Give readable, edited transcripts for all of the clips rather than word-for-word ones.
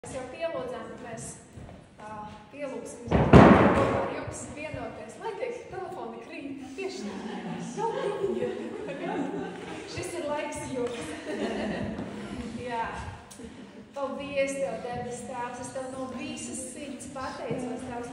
Mēs jau pielūdzām, ka mēs pielūgsim kopā ar jums vienoties. Lai tiek telefoni krīt, tieši jau grupiņi. Šis ir laiks jums. Jā. Paldies Tev, debes Tēvs. Es Tev no visas sirds pateicos, Tēvs,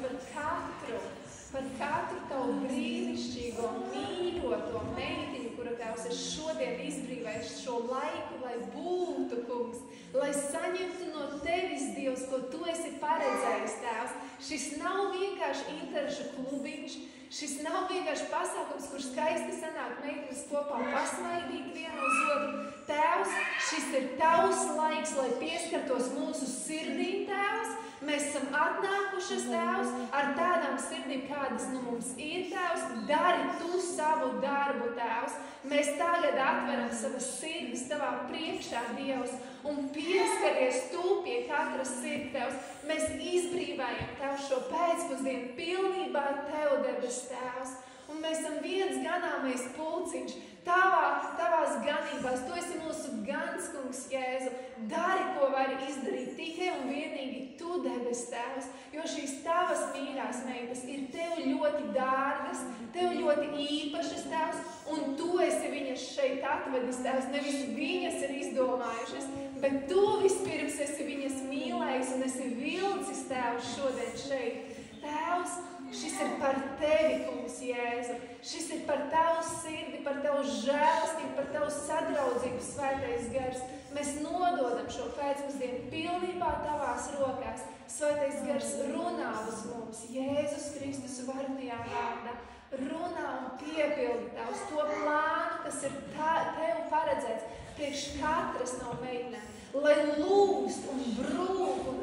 par katru Tavu brīnišķīgo, mīļoto meitiņu, kura Tēvs ir šodien izbrīvējis šo laiku, lai būtu, kungs, lai saņemtu no Tevis, Dievs, ko Tu esi paredzējis, Tēvs. Šis nav vienkārši interešu klubiņš, šis nav vienkārši pasākums, kur skaisti sanāk meitenes kopā pasmaidīt vienu uz otru. Tēvs, šis ir Tavs laiks, lai pieskartos mūsu sirdīm, Tēvs. Mēs esam atnākušas, Tēvs, ar tādām sirdīm, kādas mums ir, Tēvs. Dari Tu savu darbu, Tēvs. Mēs tagad atveram savas sirdis Tavā priekšā, Dievs, un pieskaries Tu pie katras sirds, Tēvs. Mēs izbrīvējam Tev šo pēcpusdienu pilnībā Tev, debes Tēvs. Un mēs esam viens ganāmais pulciņš Tavās ganībās. Tu esi mūsu gans, kungs, Jēzu. Dari, ko vari izdarīt tikai un vienīgi Tu, debes Tēvs, jo šīs Tavas mīļās meitas ir Tev ļoti dārgas, Tev ļoti īpašas, Tēvs, un Tu esi viņas šeit atvedis, Tēvs. Nevis viņas ir izdomājušas, bet Tu vispirms esi viņas mīlējis un esi vilcis, Tēvs, šodien šeit. Tēvs, šis ir par Tevi, kungs, Jēzu. Šis ir par Tavu sirdi, par Tavu žēlastību, par Tavu sadraudzību, Svētais Gars. Mēs nododam šo pēcpusdienu pilnībā Tavās rokās. Svētais Gars runā uz mums, Jēzus Kristus varenajā vārdā. Runā un piepildi Tavs to plānu, kas ir Tev paredzēts priekš katras no meitenēm, lai lūgst un brūk un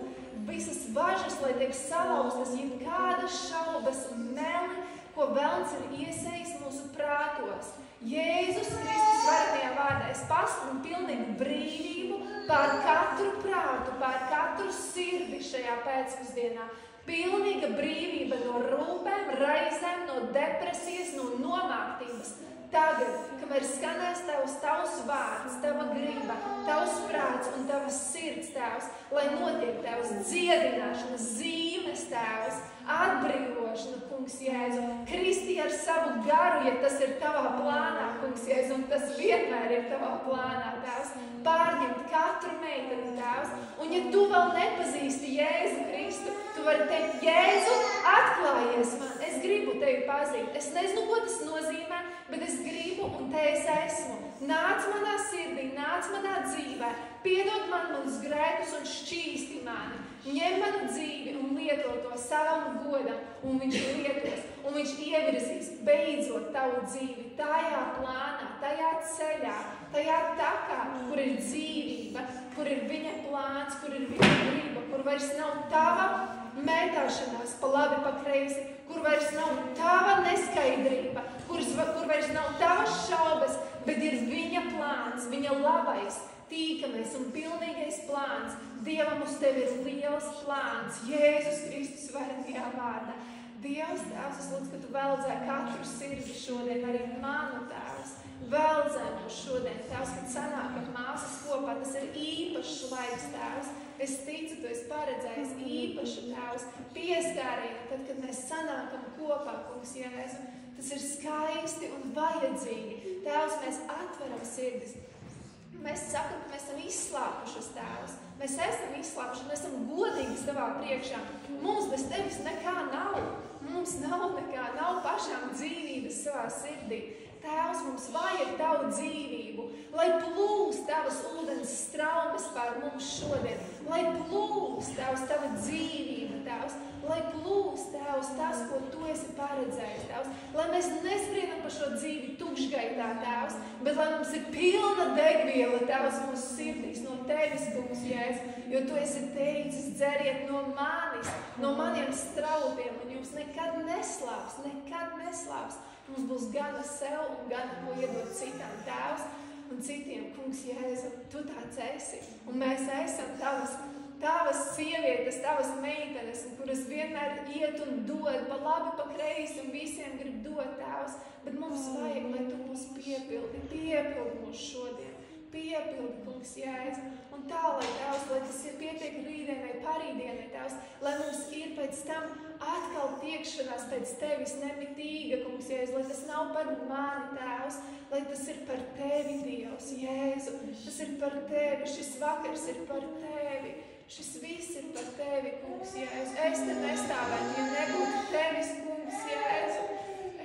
visas važas, lai tiek salauztas, ja kādas šaubas un meli, ko velns ir iesējis mūsu prātos. Jēzus Kristus varenajā vārdā es pasludinu pilnīgu brīvību pār katru prātu, pār katru sirdi šajā pēcpusdienā. Pilnīga brīvība no rūpēm, raizēm, no depresijas, no nomāktības. Tagad, kamēr skanēs Tavs vārds, Tava griba, Tavs prāts un Tavas sirds, Tēvs, lai notiek Tavs dziedināšana, zīmes, Tēvs, atbrīvošana, kungs, Jēzu. Kristi ar savu garu, ja tas ir Tavā plānā, kungs, Jēzu, un tas vienmēr ir Tavā plānā, Tēvs. Pārņemt katru meiteni, Tēvs. Un ja Tu vēl nepazīsti Jēzu Kristu, Tu vari teikt, Jēzu, atklājies man, es gribu Tevi pazīt. Es nezinu, ko tas nozīmē, bet es gribu, un te es esmu. Nāc manā sirdī, nāc manā dzīvē, piedod man manus grēkus un šķīsti mani. Ņem manu dzīvi un lieto to savam godam, un viņš lietos, un viņš ievirzīs beidzot tavu dzīvi tajā plānā, tajā ceļā, tajā takā, kur ir dzīvība, kur ir viņa plāns, kur ir viņa griba, kur vairs nav tava mētāšanās pa labi, pa kreisi, kur vairs nav tava neskaidrība, kur vairs nav tavas šaubas, bet ir viņa plāns, viņa labais, tīkamais un pilnīgais plāns. Dievam uz Tevi ir liels plāns, Jēzus Kristus varenajā vārdā. Dievs, Tēvs, es lūdzu, ka Tu veldzē katru sirdi šodien, arī manu, Tēvs. Veldzē mūs šodien, Tēvs, kad sanākam māsas kopā, tas ir īpašs laiks, Tēvs. Es ticu, Tu esi paredzējis īpašu, Tēvs, pieskārienu, tad, kad mēs sanākam kopā, kungs, Jēzu. Tas ir skaisti un vajadzīgi. Tēvs, mēs atveram sirdis. Mēs sakam, ka mēs esam izslāpušas, Tēvs. Mēs esam izslāpuši, mēs esam godīgi Tavā priekšā. Mums bez Tevis nekā nav. Mums nav nekā, nav pašām dzīvības savā sirdī. Tēvs, mums vajag Tavu dzīvību, lai plūst Tavas ūdens straumes pār mums šodien, lai plūst Tavs Tava dzīvība, Tēvs, lai plūst Tēvs tas, ko Tu esi paredzējis, Tēvs, lai mēs nespriedam par šo dzīvi tukšgaitā, Tēvs, bet lai mums ir pilna degviela, Tēvs, mūsu sirdīs, no Tevis, kungs, Jēzu, jo Tu esi teicis, dzeriet no manis, no maniem strautiem, un jums nekad neslāps, Mums būs gana sev un gana ko iedot citām, Tēvs, un citiem, kungs, Jēzu, Tu tāds esi, un mēs esam Tavas sievietes, Tavas meitenes, kuras vienmēr iet un dod pa labi, pa kreisi, un visiem grib dot, Tēvs, bet mums vajag, lai Tu mūs piepildi mūs šodien. piepildi, kungs, Jēzu. Un tā, lai Tēvs, lai tas ir pietiek rītdienai, parītdienai, Tēvs, lai mums ir pēc tam atkal tiekšanās pēc Tevis nemitīga, kungs, Jēzu, lai tas nav par mani, Tēvs, lai tas ir par Tevi, Dievs, Jēzu. Tas ir par Tevi, šis vakars ir par Tevi. Šis viss ir par Tevi, kungs, Jēzu. Es te nestāvētu, ja nebūtu Tevis, kungs, Jēzu.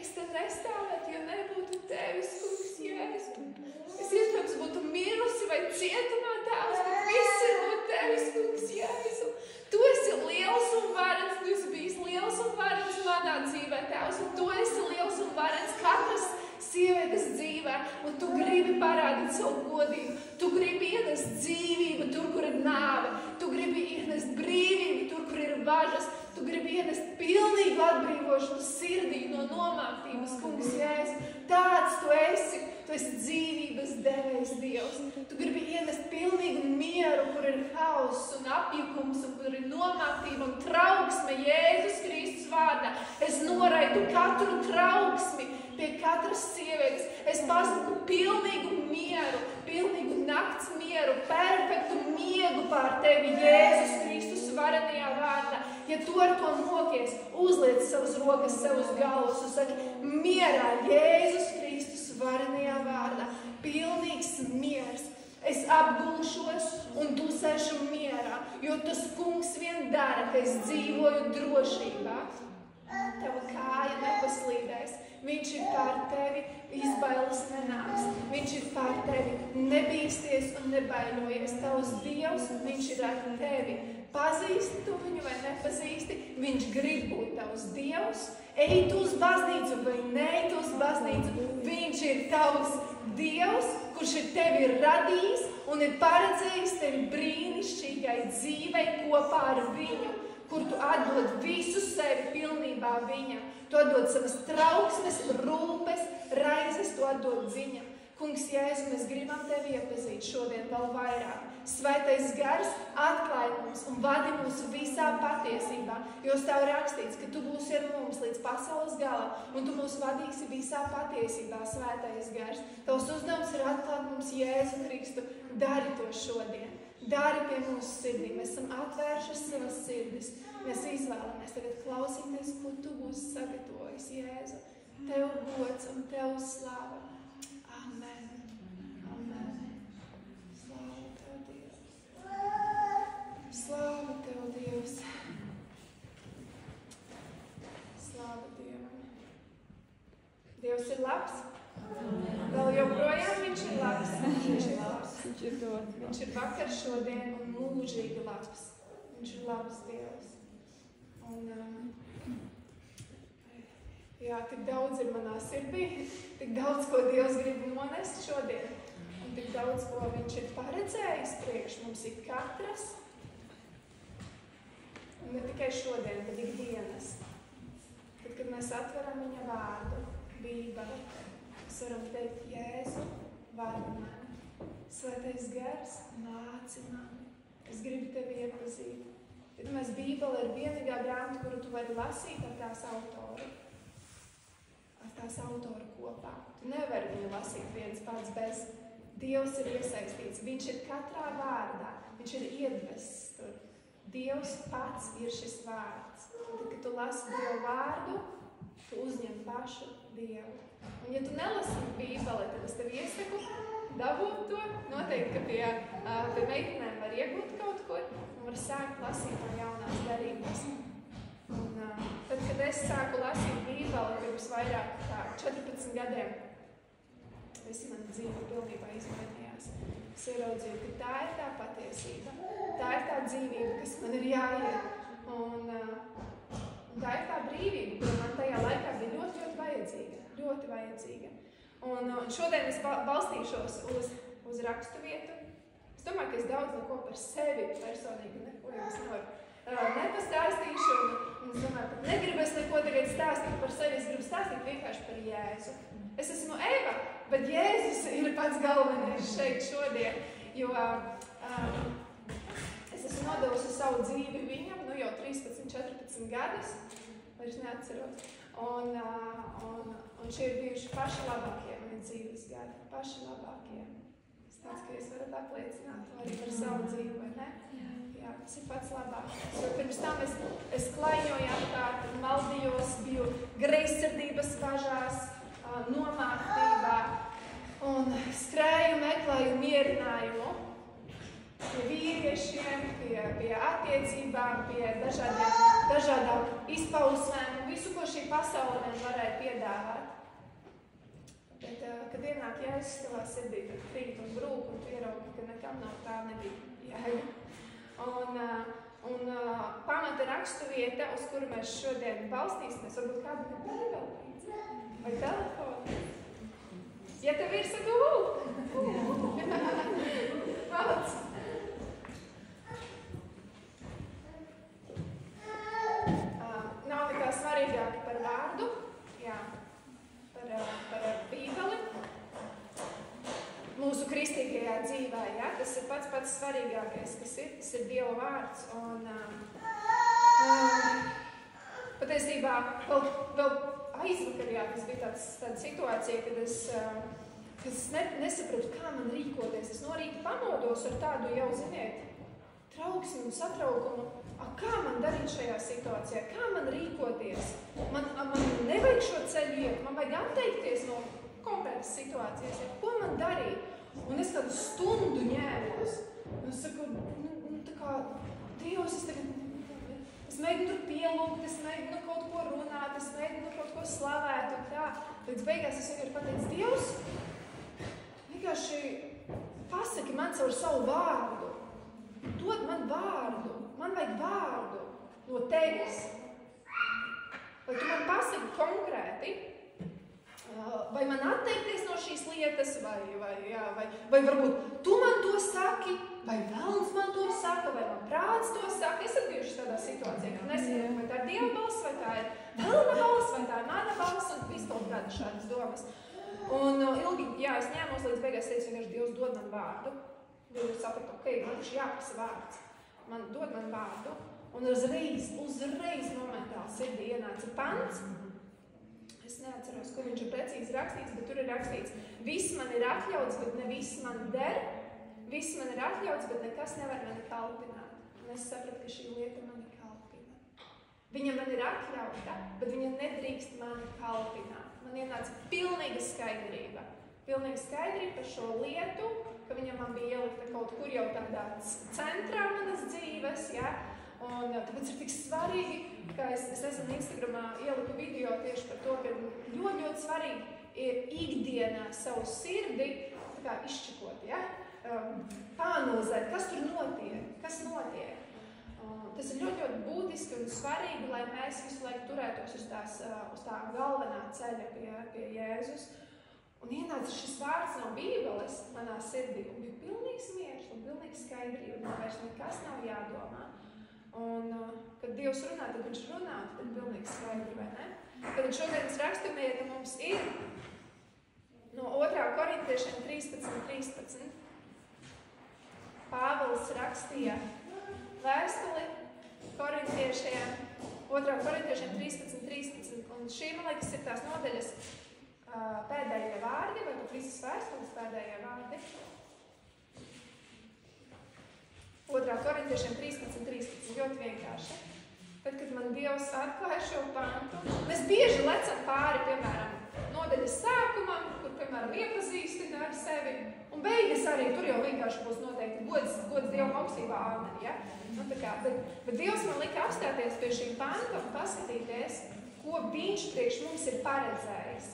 Es te nestāvētu, ja nebūtu Tevis, kungs, Jēzu. Es iespējams būtu mirusi vai cietumā, Tēvs, bet viss ir no Tevis, kungs, Jēzu. Tu esi liels un varens, Tu esi bijis liels un varens manā dzīvē, Tēvs, un Tu esi liels un varens katras sievietes dzīvē, un Tu gribi parādīt savu godību. Tu gribi ienest dzīvību tur, kur ir nāve. Tu gribi ienest brīvību tur, kur ir važas. Tu gribi ienest pilnīgu atbrīvošanu sirdī no nomāktības, kungs, Jēzu. Tāds Tu esi. Tu esi dzīvības devējs, Dievs. Tu gribi ienest pilnīgu mieru, kur ir hauss un apjukums, un kur ir nomāktība un trauksme Jēzus Kristus vārdā. Es noraidu katru trauksmi pie katras sievietes. Es pasaku pilnīgu mieru, pilnīgu nakts mieru, perfektu miegu pār Tevi, Jēzus Kristus varenajā vārdā. Ja Tu ar to mokies, uzliec savas rokas sev uz galvas un saki, mierā, Jēzus Kristus varenajā vārdā, pilnīgs miers. Es apgulšos un dusēšu mierā, jo Tas kungs vien dara, ka es dzīvoju drošībā. Tava kāja nepaslīdēs. Viņš ir pār Tevi, izbailes nenāks. Viņš ir pār Tevi, nebīsties un nebaidojies. Tavs Dievs, Viņš ir ar Tevi. Pazīsti Tu viņu vai nepazīsti, Viņš grib būt tavs Dievs. Ej Tu uz baznīcu vai neej Tu uz baznīcu. Viņš ir tavs Dievs, kurš ir Tevi radījis un ir paredzējis Tevi brīnišķīgai dzīvei kopā ar viņu, kur Tu atdod visu sevi pilnībā viņam. Tu atdod savas trauksmes, rūpes, raizes, Tu atdod viņam. Kungs, Jēzu, mēs gribam Tevi iepazīt šodien vēl vairāk. Svētais gars atklāj mums un vadi mūs visā patiesībā, jo Tev rakstīts, ka Tu būsi ar mums līdz pasaules galam, un Tu mūs vadīsi visā patiesībā, Svētais gars. Tavs uzdevums ir atklāt mums Jēzu Kristu. Dari to šodien. Dari pie mūsu sirdīm. Mēs esam atvēršas savas sirdis. Mēs izvēlamies tagad klausīties, ko Tu būsi sagatavojis, Jēzu. Tev gods un Tev slava. Amen. Amen. Slāva Tev, Dievs. Slāva Tev, Dievs. Slāva Dievam. Dievs ir labs. Vēl joprojām Viņš ir labs. Viņš ir labs. Viņš ir vakar, šodien un mūžīgi labs. Viņš ir labs Dievs. Un, jā, tik daudz ir manā sirdī, tik daudz, ko Dievs grib nonest šodien, un tik daudz, ko Viņš ir paredzējis priekš mums ik katras. Un ne tikai šodien, bet ikdienas. Tad, kad mēs atveram Viņa vārdu, Bībeli, mēs varam teikt, Jēzu, vadi mani. Svētais gars, māci mani. Es gribu Tevi iepazīt. Tad mēs Bībele ir vienīgā grāmata, kuru Tu vari lasīt ar tās autoru. Ar tās autoru kopā. Tu nevari viņu lasīt viens pats bez. Dievs ir iesaistīts. Viņš ir katrā vārdā. Viņš ir iedvesis tur. Dievs pats ir šis vārds. Un tad, kad tu lasi Dievu vārdu, tu uzņem pašu Dievu. Un ja tu nelasi Bībeli, tad es tev iesaku dabūt to. Noteikti, ka pie meitenēm var iegūt kaut ko un var sākt lasīt no jaunās derības. Un tad, kad es sāku lasīt Bībeli pirms vairāk kā 14 gadiem, visi mani dzīve pilnībā izmainījās. Es ieraudzīju, ka tā ir tā patiesība, tā ir tā dzīvība, kas man ir jāiet. Un tā ir tā brīvība, kura man tajā laikā bija ļoti, ļoti vajadzīga. Ļoti vajadzīga. Un šodien es balstīšos uz rakstu vietu. Es domāju, ka es daudz neko par sevi personīgi neko jums nepastāstīšu. Un es domāju, ka negribu es neko tagad stāstīt par sevi. Es gribu stāstīt vienkārši par Jēzu. Es esmu Eva, bet Jēzus ir pats galvenais šeit šodien. Jo es esmu nodevusi savu dzīvi viņam, nu jau 13, 14 gadus. Vairs neatceros. Un šie ir bijuši paši labākie mani dzīves gadi. Paši labākie. Es Tāds, ka jūs varat apliecināt to arī par savu dzīvi, vai ne? Jā, tas ir pats labākais. Jo pirms tam es klaiņoju apkārt, maldījos, biju greizsirdības važās, nomāktībā un skrēju, meklēju mierinājumu pie vīriešiem, pie attiecībām, pie dažādām izpausmēm un visu, ko šī pasaule man varēja piedāvāt. Bet, kad ienāk Jēzus tavā sirdī, tad krīt un brūk un tu ieraugi, ka nekam nav tā nebija jēga. Un pamata rakstuvieta, uz kuru mēs šodien balstīsimies, varbūt kādu nebija vēl līdzi, vai telefonu. Ja tev ir, saka, Malac. Nav nekā svarīgāk par vārdu, jā, par Bībeli. Mūsu kristīgajā dzīvē, ja? Tas ir pats svarīgākais, kas ir Dieva vārds. Un, patiesībā vēl aizvakar, jā, tas bija tāda situācija, kad es nesapratu, kā man rīkoties. Es no rīta pamodos ar tādu jau, ziniet, trauksmi un satraukumu. Kā man darīt šajā situācijā? Kā man rīkoties? Man nevajag šo ceļu iet, man vajag atteikties no konkrētas situācijas. Ko man darīt? Un es kādu stundu ņēmos. Un es saku, tā kā, Dievs, es mēģinu tur pielūgt, es mēģinu kaut ko runāt, es mēģinu kaut ko slavēt un tā. Līdz beigās es vienkārši pateicu, Dievs, vienkārši pasaki man caur savu vārdu. Dod man vārdu. Man vajag vārdu no tevis. Vai tu man pasaki konkrēti, vai man atteikties no šīs lietas, vai varbūt tu man to saki, vai velns man to saka, vai man prāts to saka. Es esmu bijuši tādā situācijā, ka nesaprotu, vai tā ir Dieva balss, vai tā ir velna balss, vai tā ir mana balss, un visu kaut kādas šādas domas. Un ilgi, jā, es ņēmos līdz beigās, teicu, vienkārši Dievs dod man vārdu. Dievs sapratu, ok, man taču jāprasa vārds. Man dod man vārdu. Un uzreiz momentāli sirdī ienāca pants. Es neatceros, kur viņš ir precīzi rakstīts, bet tur ir rakstīts, viss man ir atļauts, bet ne viss man der. Viss man ir atļauts, bet nekas nevar mani kalpināt. Un es sapratu, ka šī lieta mani kalpina. Viņa man ir atļauta, bet viņa nedrīkst mani kalpināt. Man ienāca pilnīga skaidrība. Pilnīga skaidrība par šo lietu, ka viņa man bija ielikta kaut kur jau tādā centrā manas dzīves, ja? Un tāpēc ir tik svarīgi, ka es esmu Instagramā ieliku video tieši par to, ka ļoti svarīgi ir ikdienā savu sirdi tā kā izčakot, ja? Pāanalizēt, kas tur notiek, kas notiek. Tas ir ļoti būtiski un svarīgi, lai mēs visu laiku turētos uz tā galvenā ceļa pie Jēzus. Un ienāca šis vārds no Bībeles manā sirdī, un bija pilnīgs miers un pilnīgs skaidrība, un vairs nekas nav jādomā. Un, kad Dievs runā, tad viņš runā, tad ir pilnīgs skaidri, vai ne? Tad šodienas raksturvieta mums ir no 2. Korintiešiem 13. Pāvils rakstīja vēstuli Korintiešiem, 2. Korintiešiem 13. Un šī, man liekas, ir tās nodaļas pēdējie vārdi, vai pat visas vēstules pēdējie vārdi. 2. Korintiešiem 13. Ļoti vienkārši. Tad, kad man Dievs atklāja šo pantu, mēs bieži lecam pāri, piemēram, nodaļas sākumam, kur, piemēram, iepazīstina ar sevi, un beigas arī tur jau vienkārši būs noteikti gods Dievam augstībā āmen, ja? Nu, tā kā, bet Dievs man lika apstāties pie šī panta un paskatīties, ko viņš priekš mums ir paredzējis.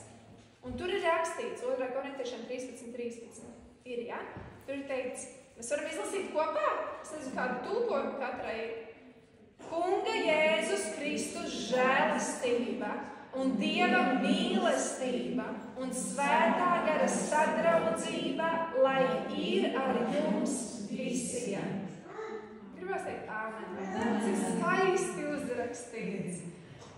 Un tur ir rakstīts, 2. Korintiešiem 13. Ir, ja? Tur ir teikts, mēs varam izlasīt kopā, es nezinu, kādu tulkojumu katrai ir. Kunga Jēzus Kristus žēlastība un Dieva mīlestība un svētā gara sadraudzība, lai ir ar jums visiem. Gribās teikt, āmen. Tas ir skaisti uzrakstīts.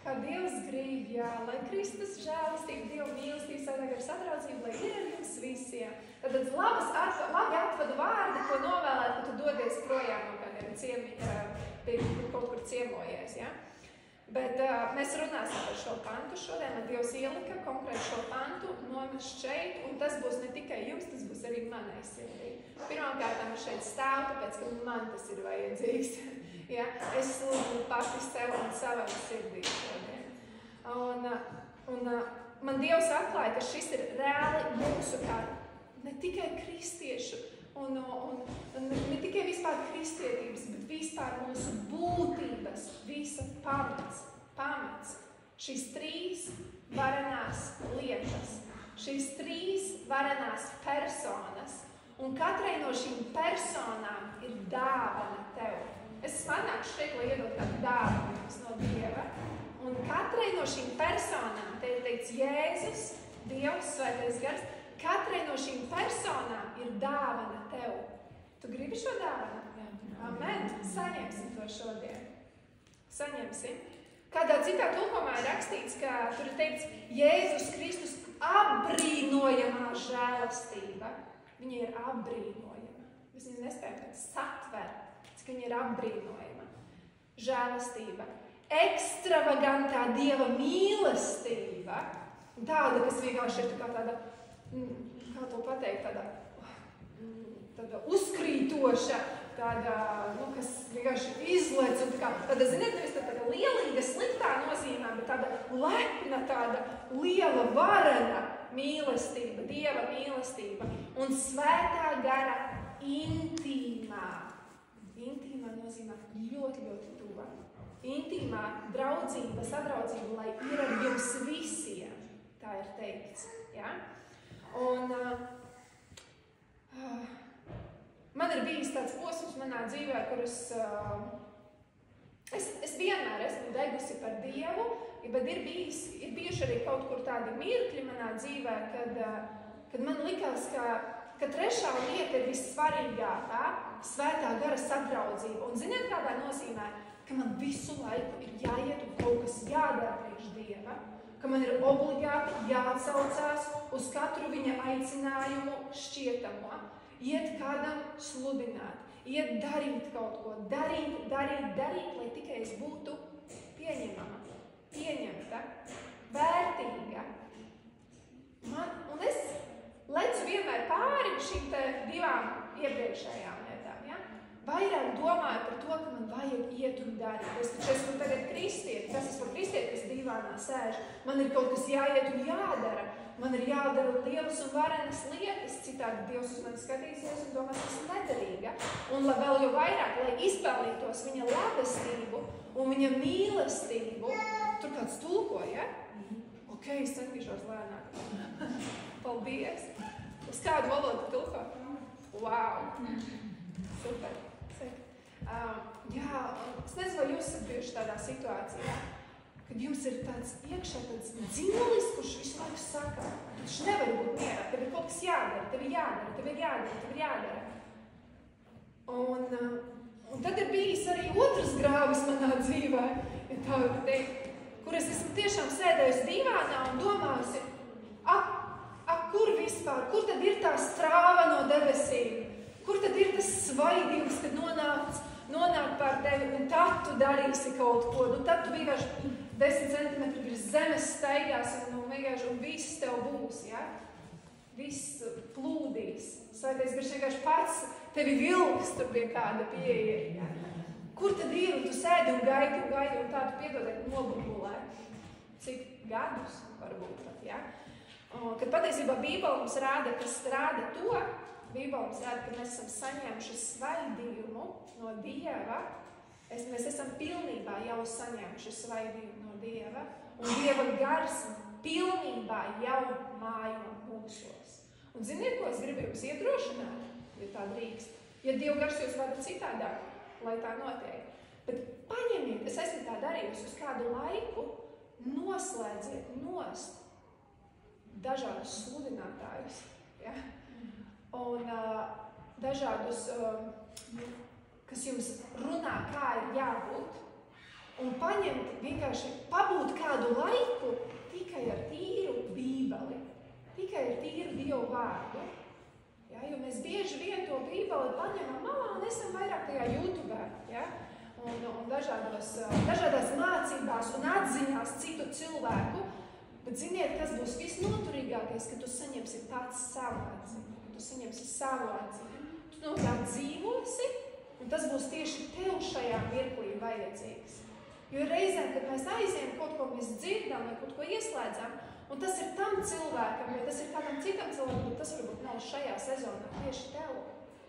Kā Dievs grib, jā, lai Kristus žēlastība, Dieva mīlestība, svētā gara sadraudzība, lai ir ar jums visiem. Tad labi atvadu vārdi, ko novēlēt, ka tu dodies projām no kādiem kaut kur ciemojies, ja? Bet mēs runāsim par šo pantu šodien, man Dievs ielika konkrēti šo pantu, nomest šeit, un tas būs ne tikai jums, tas būs arī manai sirdī. Pirmkārt, man šeit stāv, tāpēc, ka man tas ir vajadzīgs. Ja? Es lūdzu pati sev un savai sirdī šodien. Un man Dievs atklāja, ka šis ir reāli mūsu kā ne tikai kristiešu, un ne tikai vispār kristietības, bet vispār mūsu būtības, visa pamats. Šīs 3 varenās lietas, šīs 3 varenās personas, un katrai no šīm personām ir dāvana tev. Es esmu atnākusi šeit, lai iedot kādu dāvanu no Dieva, un katrai no šīm personām, te ir teikts Jēzus, Dievs, Svētais Gars, katrai no šīm personām ir dāvana tev. Tu gribi šo dāvanu? Jā. Amen. Saņemsim to šodien. Saņemsim. Kādā citā tulkomā ir rakstīts, ka tur ir teikts Jēzus Kristus apbrīnojamā žēlastība. Viņa ir apbrīnojama. Mēs viņu nespējam satvert, cik viņa ir apbrīnojama. Žēlastība. Ekstravagantā Dieva mīlestība. Tāda, kas vienkārši ir tāda, kā to pateikt, tāda uzkrītoša, tāda, kas vienkārši izlec, un tāda, ziniet, nevis tāda lielīga, sliktā nozīmē, bet tāda lepna, tāda liela, varena mīlestība, Dieva mīlestība, un svētā gara intīmā. Intīmā nozīmē ļoti, ļoti tuva. Intīmā draudzība, sadraudzība, lai ir ar jums visiem, tā ir teikts, ja? Un man ir bijis tāds posms manā dzīvē, kur es vienmēr esmu degusi par Dievu, bet ir bijuši arī kaut kur tādi mirkļi manā dzīvē, kad man likās, ka trešā lieta ir vissvarīgākā, svētā gara sadraudzība. Un ziniet, kādā nozīmē, ka man visu laiku ir jāiet un kaut kas jādara priekš Dieva, ka man ir obligāti jāatsaucās uz katru viņa aicinājumu šķietamo, iet kādam sludināt, iet darīt kaut ko, darīt, lai tikai es būtu pieņemama, pieņemta, vērtīga. Un es lecu vienmēr pāri šīm 2 iepriekšējām lietām, ja? Vairāk domāju par to, ka man vajag iet un darīt. Es taču esmu tagad kristieti, kas es par kristieti, kas dīvānā sēž. Man ir kaut kas jāiet un jādara. Man ir jādara lielas un varenas lietas, citādi Dievs uz mani skatīsies un domās, ka esmu nedarīga. Un vēl jau vairāk, lai izpelnītos viņa labestību un viņa mīlestību. Tur kāds tulko, ja? Ok, es centīšos lēnāk. Paldies. Uz kādu valodu tulko? Wow. Super. Jā, es nezinu, vai jūs esat bijuši tādā situācijā, kad jums ir tāds iekšā tāds dzimulis, kurš visu laiku saka, viņš nevar būt mierā, tev ir kaut kas jādara, tev ir jādara. Un tad ir bijis arī otrs grāvis manā dzīvē, ja tā var teikt, kur es esmu tiešām sēdējusi divānā un domājusi, kur vispār, kur tad ir tā strāva no debesīm? Kur tad ir tas svaidījums, kad nonāk pār tevi, un tad tu darīsi kaut ko, un tad tu vienkārši 10 centimetri virs zemes staigās, un viss tev būs, ja? Viss plūdīs. Svētais Gars vienkārši pats tevi vilks tur pie kāda pieeja, ja? Kur tad ir, un tu sēdi un gaidi, un tā tu piedodiet nobumbulē? Cik gadus varbūt pat, ja? Kad patiesībā Bībele mums rāda, kas rāda to, Bībele mums rāda, ka mēs esam saņēmuši svaidījumu no Dieva. Mēs esam pilnībā jau saņēmuši svaidījumu no Dieva. Un Dieva gars pilnībā jau mājo mūsos. Un ziniet, ko es gribu jums iedrošināt, ja tā drīkst? Ja Dieva gars jūs vada citādāk, lai tā notiek. Bet paņemiet, es esmu tā darījusi uz kādu laiku, noslēdziet nost dažādus sludinātājus. Ja? Un dažādus, kas jums runā, kā ir jābūt, un paņemt vienkārši pabūt kādu laiku tikai ar tīru Bībeli, tikai ar tīru Dievu vārdu. Ja, jo mēs bieži vien to Bībeli paņemam malā un esam vairāk tajā YouTube. Ja? un dažādās mācībās un atziņās citu cilvēku, bet ziniet, kas būs visnoturīgākais, ka tu saņemsi pats savu atziņu, ka tu saņemsi savu atziņu. Tu no tā dzīvosi, un tas būs tieši tev šajā mirklī vajadzīgs. Jo reizēm, kad mēs aizējam kaut ko, mēs dzirdam vai kaut ko ieslēdzam, un tas ir tam cilvēkam, vai tas ir kādam citam cilvēkam, bet tas varbūt nav šajā sezonā tieši tev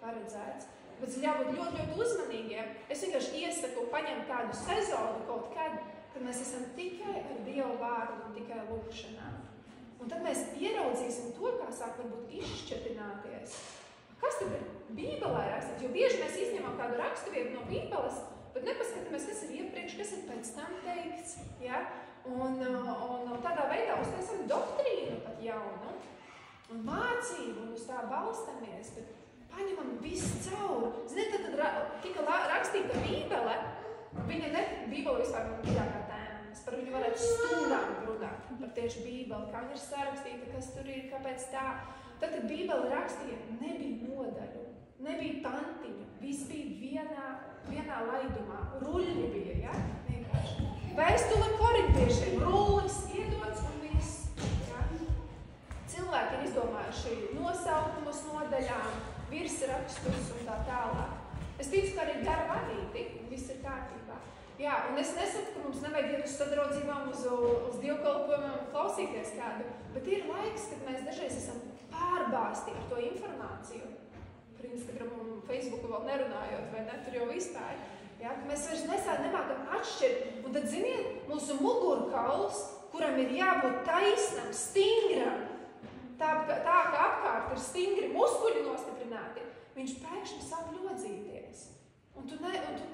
paredzēts. Bet jābūt ļoti uzmanīgiem. Es vienkārši iesaku paņemt kādu sezonu kaut kad, kad mēs esam tikai ar Dievu vārdu un tikai lūkšanā. Un tad mēs ieraudzīsim to, kā sāk varbūt izšķetināties. Kas tad ir Bībelē rakstīts? Jo bieži mēs izņemam kādu raksturvietu no Bībeles, bet nepaskatāmies, kas ir iepriekš, kas ir pēc tam teikts. Ja? Un tādā veidā uztaisam doktrīnu pat jaunu un mācību un uz tā balstamies, bet paņemam visu cauri. Ziniet, tad tika rakstīta Bībele, Bībele vispār man bija kā tēma. Es par viņu varētu stundām runāt par tieši Bībeli, kā viņa ir sarakstīta, kas tur ir, kāpēc tā. Tad Bībele rakstīja, nebija nodaļu, nebija pantiņu, viss bija vienā laidumā. Ruļļi bija, ja? Vienkārši. Vēstule korintiešiem, rullis iedots un viss. Ja? Cilvēki ir izdomājuši nosaukumus nodaļām, virsrakstus un tā tālāk. Es ticu, ka arī dara vadīti, viss ir kārtībā. Jā, un es nesaku, ka mums nevajag iet uz sadraudzībām, uz dievkalpojumiem un klausīties kādu, bet ir laiks, kad mēs dažreiz esam pārbāsti ar to informāciju. Par Instagramu un Facebooku vēl nerunājot, vai ne, tur jau vispār. Jā, mēs vairs nemākam atšķirt. Un tad, ziniet, mūsu mugurkauls, kuram ir jābūt taisnam, stingram, tā ka apkārt ir stingri muskuļi nostiprināti, viņš pēkšņi sāk ļodzīties. Un tu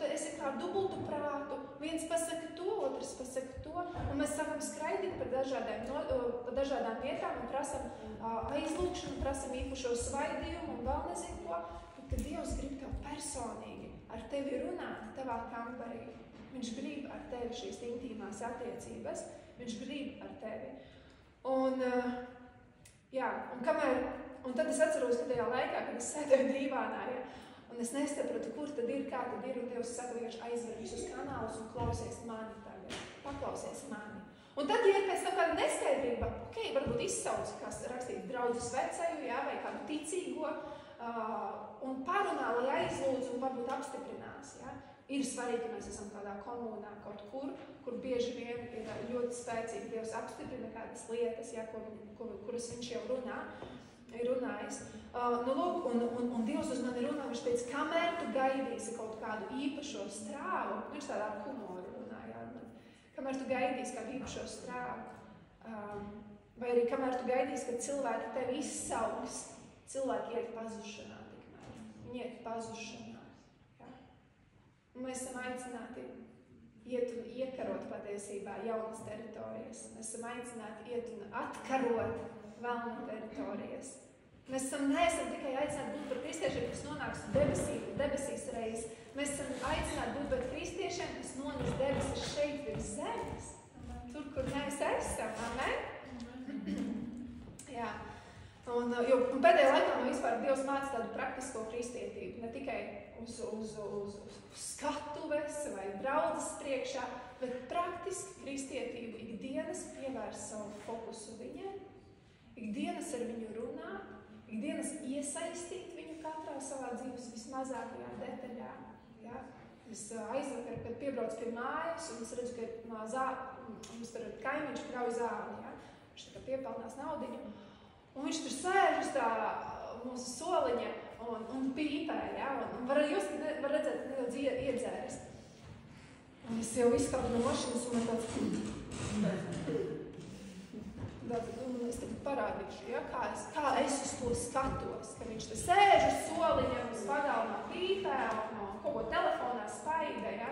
esi kā dubultu prātu, viens pasaka to, otrs pasaka to, un mēs sākam skraidīt par dažādām vietām un prasam aizlūkšanu, prasam īpašo svaidījumu un vēl nezinu ko, bet kad Dievs grib tev personīgi ar tevi runāt tavā kambarī, viņš grib ar tevi šīs intīmās attiecības, viņš grib ar tevi. Un tad es atceros, ka tajā laikā, kad es sēdēju dīvānā, ja, un es nesapratu, kur tad ir, kā tad ir, un Dievs saka, vienkārši aizver visus kanālus un klausies mani tagad, paklausies mani. Un tad, ja ir pēc tam kāda neskaidrība, varbūt izsauc, kas rakstīt draudzes vecaju, ja, vai kādu ticīgo, un parunā, lai aizlūdz un varbūt apstiprinās. Ja. Ir svarīgi, ka mēs esam kādā komunā kaut kur bieži vien ir ļoti spēcīgi Dievs apstiprina kādas lietas, ja, kuras viņš jau ir runājis. Un Dievs uz mani runā, viņš teica, kamēr tu gaidīsi kaut kādu īpašo strāvu, viņš tādā humoru runāja ar mani, kamēr tu gaidīsi kādu īpašo strāvu, vai arī kamēr tu gaidīsi, kad cilvēki tevi izsauks, cilvēki iet pazušanā tikmēr. Viņi iet pazušanā. Ja? Un mēs esam aicināti iet un iekarot patiesībā jaunas teritorijas. Mēs esam aicināti iet un atkarot velna teritorijas. Mēs neesam tikai aicināti būt par kristiešiem, kas nonāks debesīs reiz. Mēs esam aicināti būt par kristiešiem, kas noņas debesis šeit virs zemes. Tur, kur mēs esam. Amen? Jā. Un pēdējā laikā man vispār Dievs māca tādu praktisko kristietību, ne tikai uz skatuves vai draudzes priekšā, bet praktiski kristietību ikdienas pievērst savu fokusu viņai, ikdienas ar viņu runāt, ikdienas iesaistīt viņu katrā savā dzīves vismazākajā detaļā. Ja? Es aizvakar, kad piebraucu pie mājas, un es redzu, ka mums tur kaimiņš krauj zāli, ja? Viņš tā kā piepelnās naudiņu. Un viņš tur sēž uz tā mūsu soliņa un pīpē, ja? Un var redzēt, ka nedaudz iedzēris. Un es jau izkāpu no mašinas un man es tagad parādīšu, ja? Kā es uz to skatos, ka viņš te sēž uz soliņa, uz pagalmā pīpē un kaut ko telefonā spaida, ja?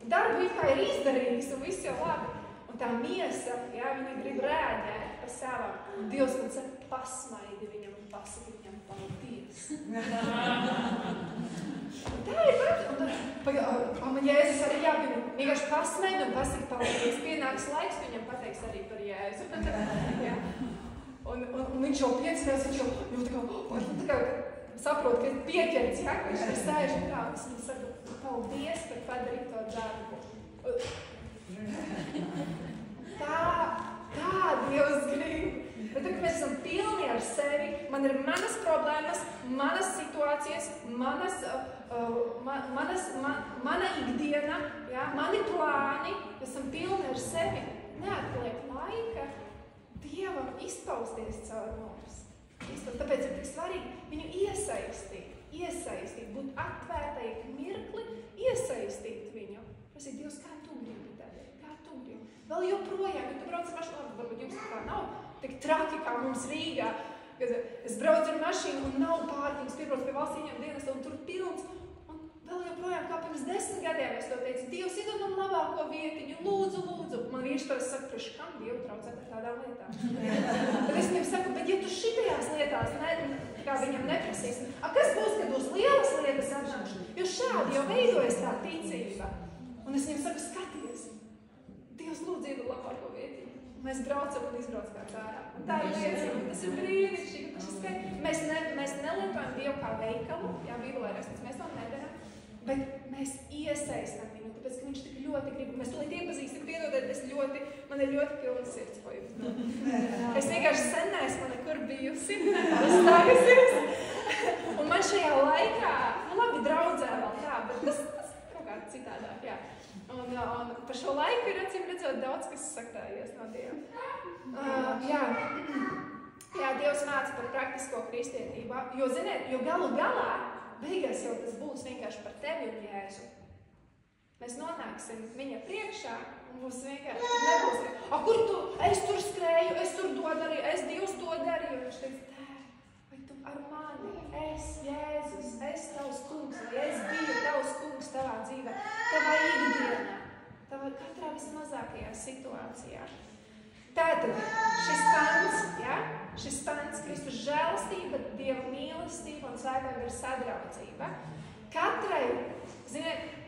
Darbu it kā ir izdarījis un viss jau labi. Un tā miesa, ja, viņa grib rēģēt pa savam. Un Dievs man saka, pasmaidi viņam un pasaki viņam paldies. Tā ir protams. Un man Jēzus arī jābina. Vienkārši pasmaidi un pasaki paldies. Pienāks laiks, viņam pateiks arī par Jēzu. Ja. Un viņš jau piecinās, viņš jau tā kā saprotu, ka ir pieķerts, ja, ka viņš tur sēž un tā, es viņam saku, paldies par padarīto darbu. Tā Dievs grib. Bet tad, kad mēs esam pilni ar sevi, man ir manas problēmas, manas situācijas, mana ikdiena, ja, mani plāni, mēs esam pilni ar sevi, neatliek laika Dievam izpausties caur mums. Tāpēc ir tik svarīgi viņu iesaistīt, būt atvērtai mirkli, iesaistīt viņu. Prasīt, Dievs, kā tu gribi tagad? Kā tu gribi? Vēl joprojām, ja tu brauc ar mašīnu, varbūt jums tā nav tik traki kā mums Rīgā, kad es braucu ar mašīnu un nav pārkings, piebrauc pie valsts ieņem dienesta un tur pilns. Un vēl joprojām, kā pirms 10 gadiem es to teicu, Dievs, iedod man labāko vietiņu, lūdzu. Man vīrs parasti saka, priekš kam Dievu traucēt ar tādām lietām? Tad es viņam saku, bet ja tu šitajās lietās kā viņam neprasīs, kas būs, kad būs lielas lietas atnākšu? Jo šādi jau veidojas tā ticība. Un es viņam saku, skaties, Dievs lūdzu iedod labāko vietiņu. Mēs braucam un izbraucam kā ārā. Un tā ir liecība, tas ir brīnišķīgi, tas ir skaisti. Mēs nelietojam Dievu kā veikalu, jā, Bībelē rakstīts, mēs to nedarām, bet mēs iesaistam viņu, tāpēc, ka viņš tik ļoti grib. Mēs to iepazīstam, piedodiet, man ir ļoti pilna sirds, ko jūs domājat. Es vienkārši sen neesmu nekur bijusi, stājusies. Un man šajā laikā, labi, draudzē vēl tā, bet tas kaut kā citādāk, jā. Un par šo laiku ir acīm redzot daudz, kas sakrājies no Dieva. Jā, Dievs māca par praktisko kristietību, jo, ziniet, jo galu galā, beigās jau tas būs vienkārši par tevi un Jēzu. Mēs nonāksim viņa priekšā un būs vienkārši nebūs. Kur tu? Es tur skrēju, es tur to darīju, es Dievs to darīju. Un viņš teica, vai tu ar mani, es Jēzus, es tavs kungs, vai es biju tavs kungs tavā dzīvē, tavā ikdienā, tavā katrā vismazākajā situācijā. Tātad šis pants, Kristus žēlastība, Dieva mīlestība un svētā gara sadraudzība.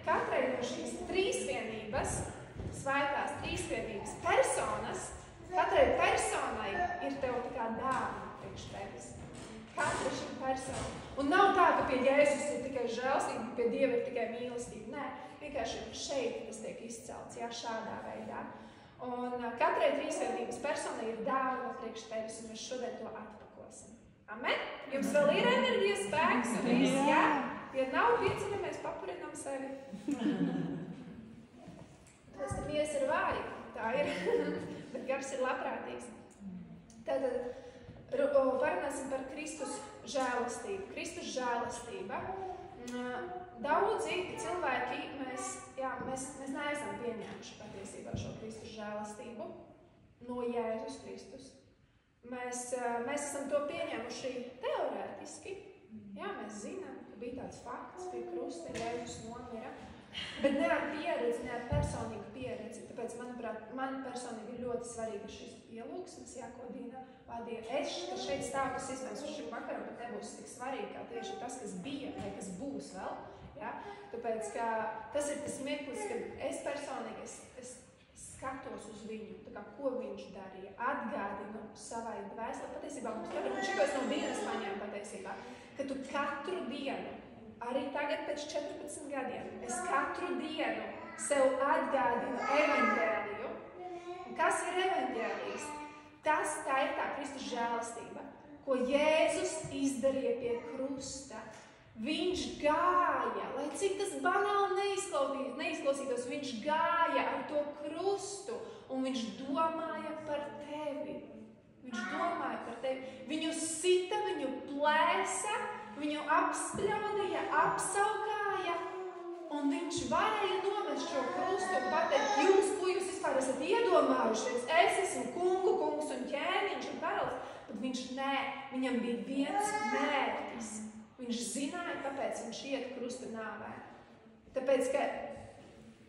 Katrai no šīs trīsvienības, svētās trīsvienības personas, katrai personai ir tev tā kā dāvana priekš tevis. Katra šī persona. Un nav tā, ka pie Jēzus ir tikai žēlastība, pie Dieva ir tikai mīlestība. Nē, vienkārši šeit tas tiek izcelts, jā, šādā veidā. Un katrai trīsvienības personai ir dāvana priekš tevis, un mēs šodien to atpakosim. Amen? Jums vēl ir enerģija, spēks un viss, jā? Ja nav, pieceļamies, papurinam sevi. Tas, ka miesa ir vāja, tā ir, bet gars ir labprātīgs. Tātad, parunāsim par Kristus žēlastību. Kristus žēlastība. Daudzi cilvēki, mēs neesam pieņēmuši patiesībā šo Kristus žēlastību no Jēzus Kristus. Mēs esam to pieņēmuši teorētiski. Jā, mēs zinām, ka bija tāds fakts, pie krusta Jēzus nomira. Bet ne ar pieredzi, ne ar personīgu pieredzi. Tāpēc, manuprāt, man personīgi ir ļoti svarīgi šis ielūgsmes, jā, ko Dīna vadīja. Es, ka šeit stāvus izmēs uz šim vakaram, bet nebūs tik svarīgi, kā tieši tas, kas bija, vai kas būs vēl. Jā? Tāpēc, ka tas ir tas mirklis, kad es personīgi es skatos uz viņu, tā kā, ko viņš darīja, atgādinu savai dvēselē. Patiesībā mums tagad, un šitos no dienas paņēma patiesībā, ka tu katru dienu, arī tagad pēc 14 gadiem, es katru dienu sev atgādinu evaņģēliju. Un kas ir evaņģēlijs? Tā ir tā Kristus žēlastība, ko Jēzus izdarīja pie krusta. Viņš gāja, lai cik tas banāli neizklausītos, viņš gāja ar to krustu un viņš domāja par tevi. Viņš domāja par tevi. Viņu sita, viņu plēsa, viņu apspļaudīja, apsaukāja, un viņš varēja nomest šo krustu un pateikt, jums, ko jūs vispār esat iedomājušies, es esmu kungs un ķēniņš un karalis, bet viņš viņam bija viens mērķis. Viņš zināja, kāpēc viņš iet krusta nāvē. Tāpēc, ka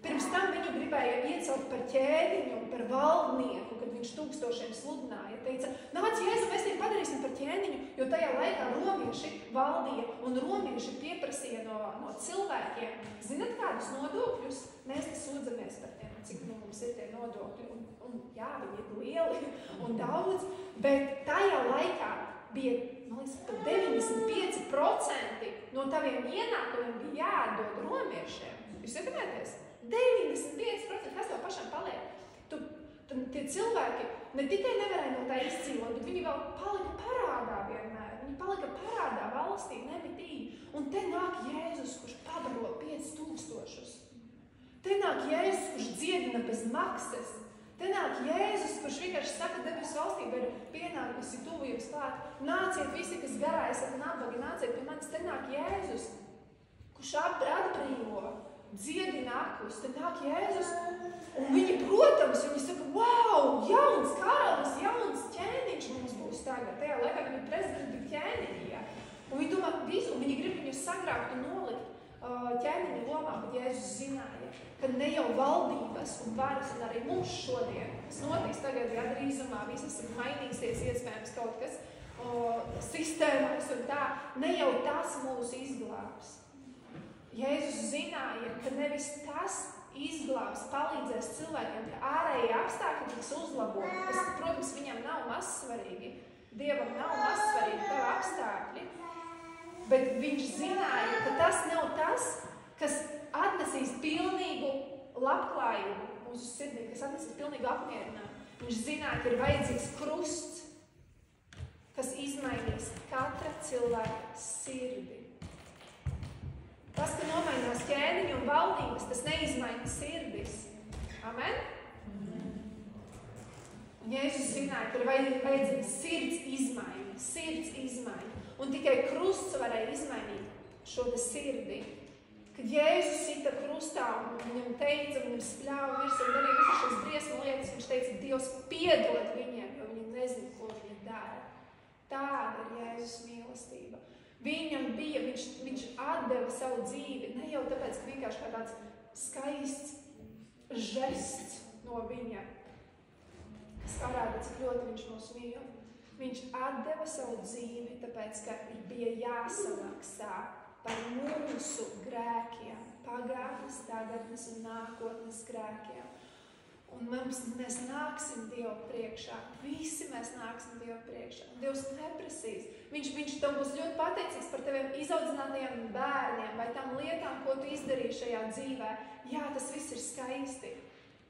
pirms tam viņu gribēja iecelt par ķēniņu un par valdnieku, kad viņš tūkstošiem sludināja. Teica, nāc, Jēzu, mēs viņu padarīsim par ķēniņu, jo tajā laikā romieši valdīja un romieši pieprasīja no cilvēkiem. Zinat, kādus nodokļus? Mēs te sūdzamies par tiem, cik mums ir tie nodokļi. Un jā, viņi ir lieli un daudz, bet tajā laikā bija, man liekas, pat 95% no taviem ienākumiem bija jāatdod romiešiem. Jūs iedomājaties? 95%, kas tev pašam paliek? Tie cilvēki ne tikai nevarēja no tā izcīnot, bet viņi vēl palika parādā vienmēr. Viņi palika parādā valstī, nemitīgi. Un te nāk Jēzus, kurš pabaro 5000. Te nāk Jēzus, kurš dziedina bez maksas. Te nāk Jēzus, kurš vienkārši saka, debesu valstība ir pienākusi tuvu jums klāt. Nāciet visi, kas garā esat nabagi, nāciet pie manis. Te nāk Jēzus, kurš atbrīvo, dziedina akus. Te nāk Jēzus, un viņi, protams, viņi saka, wow, jauns karalis, jauns ķēniņš mums būs tagad. Tajā laikā viņi prezidenti ķēniņi, ja. Un viņi domā visu, un viņi grib viņus sagrābt un nolikt ķēniņu lomā, bet Jēzus zināja, ka ne jau valdības un varas, un arī mums šodien, kas notiks tagad, ja drīzumā visas mainīsies, iespējams kaut kas sistēmās un tā, ne jau tas mūs izglābs. Jēzus zināja, ka nevis tas izglābs, palīdzēs cilvēkiem, ka ārējie apstākļi tiks uzlaboti, kas, protams, viņam nav mazsvarīgi, Dievam nav mazsvarīgi tavi apstākļi, bet viņš zināja, ka tas nav tas, kas atnesīs pilnīgu labklājību mūsu sirdī, kas atnesīs pilnīgu apmierinājumu. Viņš zināja, ka ir vajadzīgs krusts, kas izmainīs katra cilvēka sirdi. Tas, ka nomainās ķēniņi un valdības, tas neizmaina sirdis. Amen? Un Jēzus zināja, ka ir vajadzīgs sirds izmaiņa. Un tikai krusts varēja izmainīt šo sirdi. Kad Jēzus sita krustā un viņam teica, viņam spļāva virsū un darīja visas šīs briesmu lietas, viņš teica, Dievs piedod viņiem, jo viņi nezina, ko viņi dara. Tāda ir Jēzus mīlestība. Viņam bija, viņš atdeva savu dzīvi, ne jau tāpēc, ka vienkārši kā tāds skaists žests no viņa, kas parāda, cik ļoti viņš mūs mīl. Viņš atdeva savu dzīvi, tāpēc, ka bija jāsamaksā par mūsu grēkiem, pagātnes, tagadnes un nākotnes grēkiem. Un mēs nāksim Dievu priekšā, visi mēs nāksim Dievu priekšā. Dievs neprasīs. Viņš tev būs ļoti pateicīgs par teviem izaudzinātajiem bērniem vai tam lietām, ko tu izdarīji šajā dzīvē. Jā, tas viss ir skaisti,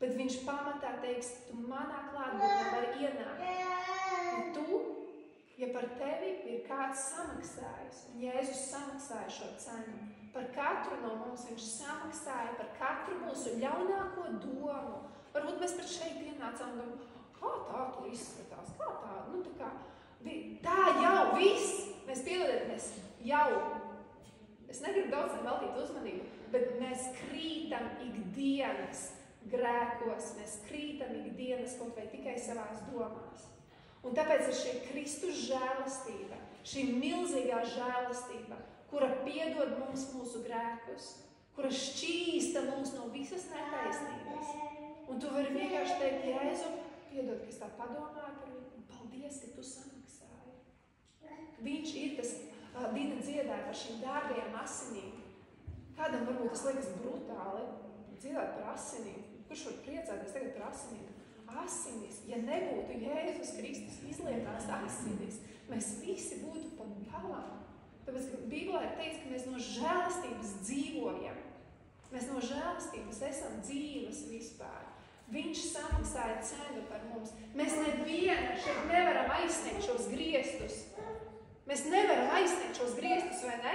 bet viņš pamatā teiks, tu manā klātbūtnē vari ienākt. Un tu, ja par tevi ir kāds samaksājis, un Jēzus samaksāja šo cenu, par katru no mums viņš samaksāja, par katru mūsu ļaunāko domu. Varbūt mēs pat šeit ienācām un domājam, kā tā tu izskatās, kā tā, tā jau viss, mēs piedodiet, es negribu daudz veltīt uzmanību, bet mēs krītam ikdienas grēkos, mēs krītam ikdienas kaut vai tikai savās domās. Un tāpēc ir šī Kristus žēlastība, šī milzīgā žēlastība, kura piedod mums mūsu grēkus, kura šķīsta mūs no visas netaisnības. Un tu vari vienkārši teikt, Jēzu, piedod, ka es tā padomāju par viņu, un paldies, ka tu samaksāji. Viņš ir tas, Dina dziedāja par šīm dārgajām asinīm. Kādam varbūt tas liekas brutāli, dziedāt par asinīm. Kurš var priecāties tagad par asinīm? Asinis, ja nebūtu Jēzus Kristus izlietās asinis, mēs visi būtu pa galām. Tāpēc, ka Bībelē ir teikts, ka mēs no žēlastības dzīvojam. Mēs no žēlastības esam dzīves vispār. Viņš samaksāja cenu par mums. Mēs nevienu šeit nevaram aizsniegt šos griestus. Mēs nevaram aizsniegt šos griestus, vai ne?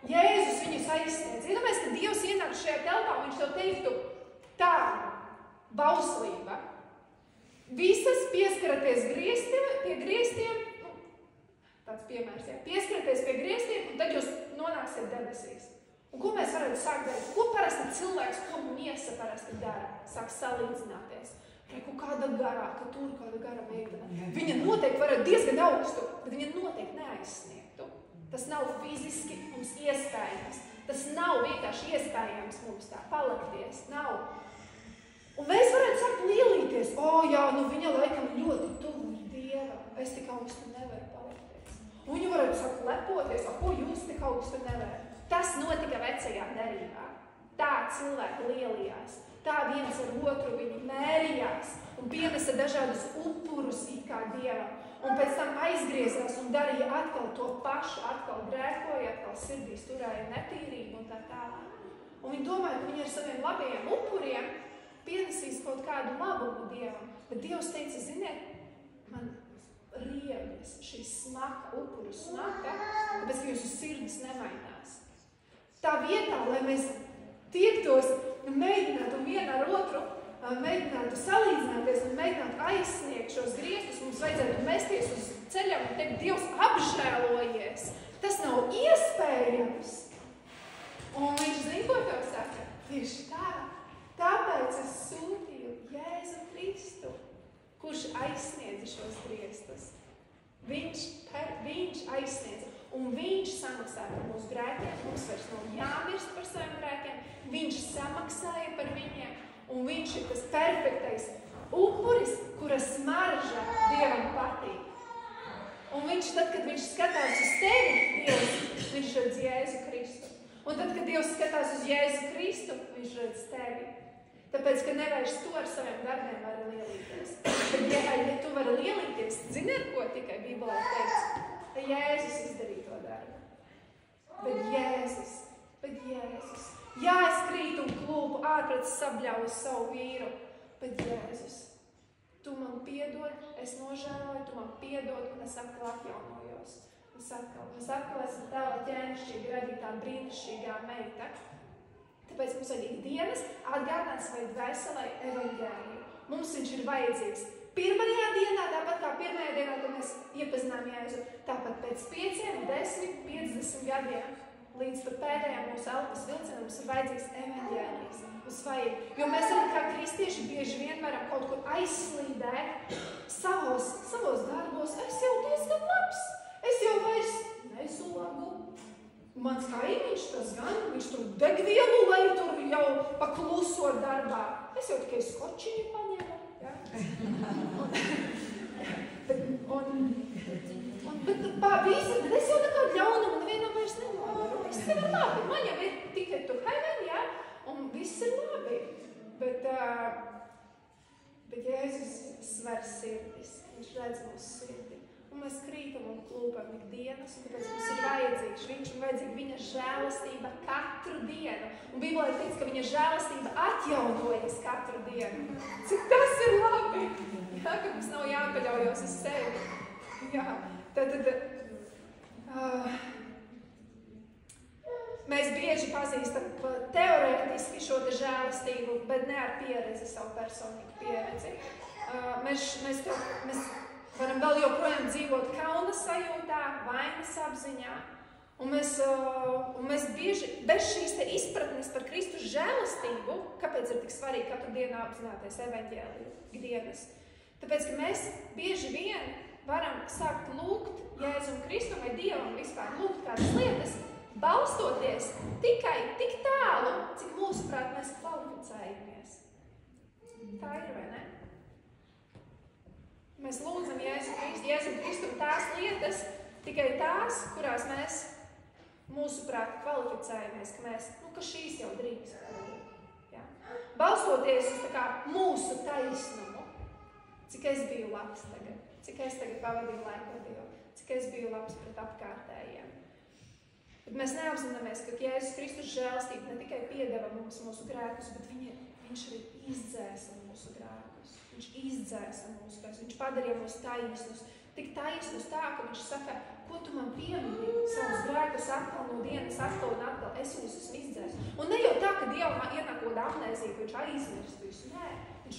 Jēzus viņus aizsniedz. Iedomājies, ka Dievs ienāk šajā telpā, viņš tev teiktu tā, bauslība. Visas pieskaraties pie griestiem, tāds piemērs, jā, pieskaraties pie griestiem, un tad jūs nonāksiet debesīs. Un ko mēs varētu sākt darīt? Ko parasti cilvēks, ko miesa parasti dara? Sāk salīdzināties. Reku kāda garāka, tur kāda gara meitene. Viņa noteikti varētu diezgan augstu, bet viņa noteikti neaizsniegtu. Tas nav fiziski mums iespējams. Tas nav vienkārši iespējams mums tā palikties. Nav. Un mēs varētu sākt lielīties. Jā, viņa laikam ļoti tuvu ir Dievam. Es tik augstu nevaru palikties. Un viņa varētu sākt lepoties, ko jūs tik augstu nevarat. Tas notika vecajā derībā. Tā cilvēki lielījās. Tā viens ar otru viņi mērījās un pienesa dažādus upurus it kā Dievam. Un pēc tam aizgriezās un darīja atkal to pašu, atkal grēkoja, atkal sirdīs turēja netīrību un tā tālāk. Un viņi domāja, ka viņi ar saviem labajiem upuriem pienesīs kaut kādu labumu Dievam. Bet Dievs teica, ziniet, man riebjas šī smaka, upuru smaka, tāpēc, ka jūsu sirdis nemainās. Tā vietā, lai mēs tiektos un mēģinātu vienu ar otru, mēģinātu salīdzināties un mēģinātu aizsniegt šos griestus, mums vajadzētu mesties uz ceļam un teikt, Dievs apžēlojies. Tas nav iespējams. Un viņš zina, ko tev saka? Tieši tā. Tāpēc es sūtīju Jēzu Kristu, kurš aizsniedza šos griestus. Viņš aizsniedza. Un viņš samaksāja par mūsu grēkiem. Mums vairs nav jāmirst par saviem grēkiem. Viņš samaksāja par viņiem. Un viņš ir tas perfektais upuris, kura smarža Dievam patīk. Un viņš, tad, kad viņš skatās uz tevi, Dievs, viņš redz Jēzu Kristu. Un tad, kad Dievs skatās uz Jēzu Kristu, viņš redz tevi. Tāpēc, ka nevairs tu ar saviem darbiem vari lielīties. Bet, ja tu vari lielīties, zini, ar ko tikai Bībelē teikts? Jēzus izdarīja to darbu. Bet Jēzus. Jā, es krītu un klūpu ārprāt sabļauju savu vīru. Bet Jēzus, tu man piedod, es nožēloju, tu man piedod un es atkal atjaunojos. Es atkal esmu tava ķēnišķīga, radītā brīnišķīgā meita. Tāpēc mums vajag ikdienas atgādināt savai dvēselē evaņģēliju. Mums viņš ir vajadzīgs pirmajā dienā, tāpat kā pirmajā dienā, kad mēs iepazinām Jēzu, tāpat pēc 5, 10, 50 gadiem, līdz pat pēdējām mūsu elpas vilcienam mums ir vajadzīgs evaņģēlijs. Mums vajag, jo mēs arī kā kristieši bieži vien varam kaut kur aizslīdēt savos darbos. Es jau diezgan labs, es jau vairs nezogu. Mans kaimiņš tas gan, viņš tur degvielu, lai tur jau pakluso darbā. Es jau tikai skočiņu paņēmu. Ja? Bet es jau nekādu ļaunumu nevienam vairs nenodaru. Viss ir labi. Man jau ir tikai to heaven, ja? Un viss ir labi. Bet Jēzus sver sirdis. Viņš redz mūsu sirdi. Un mēs krītam un klūpam ikdienas, un tāpēc mums ir vajadzīgs viņš un vajadzīga viņa žēlastība katru dienu. Un Bībelē teica, ka viņa žēlastība atjaunojas katru dienu. Cik tas ir labi! Jā, ka mums nav jāpaļaujos uz sevi. Jā, mēs bieži pazīstam teorētiski šo te žēlastību, bet ne ar pieredzi, savu personīgu pieredzi. Mēs varam vēl joprojām dzīvot kauna sajūtā, vainas apziņā. Un mēs bieži bez šīs te izpratnes par Kristus žēlastību, kāpēc ir tik svarīgi katru dienu apzināties evaņģēliju ikdienas? Tāpēc, ka mēs bieži vien varam sākt lūgt Jēzum Kristum vai Dievam vispār lūgt kādas lietas, balstoties tikai tik tālu, cik mūsuprāt mēs kvalificējamies. Tā ir, vai ne? Mēs lūdzam Jēzu Kristum tās lietas, tikai tās, kurās mēs mūsuprāt kvalificējamies, ka šīs jau drīkst. Ja? Balstoties uz tā kā mūsu taisnumu, cik es biju labs tagad, cik es tagad pavadīju laiku ar Dievu, cik es biju labs pret apkārtējiem. Bet mēs neapzināmies, ka Jēzus Kristus žēlastība ne tikai piedeva mums mūsu grēkus, bet viņš arī izdzēsa mūsu grēkus. Viņš izdzēsa mūsu grēkus, viņš padarīja mūs taisnus. Tik taisnus tā, ka viņš saka, ko tu man piemini savus grēkus atkal no dienas, atkal un atkal, es viņus esmu izdzēs. Un ne jau tā, ka Dievam ienāk kaut amnēzija, ka viņš aizmirst visu. Nē, viņš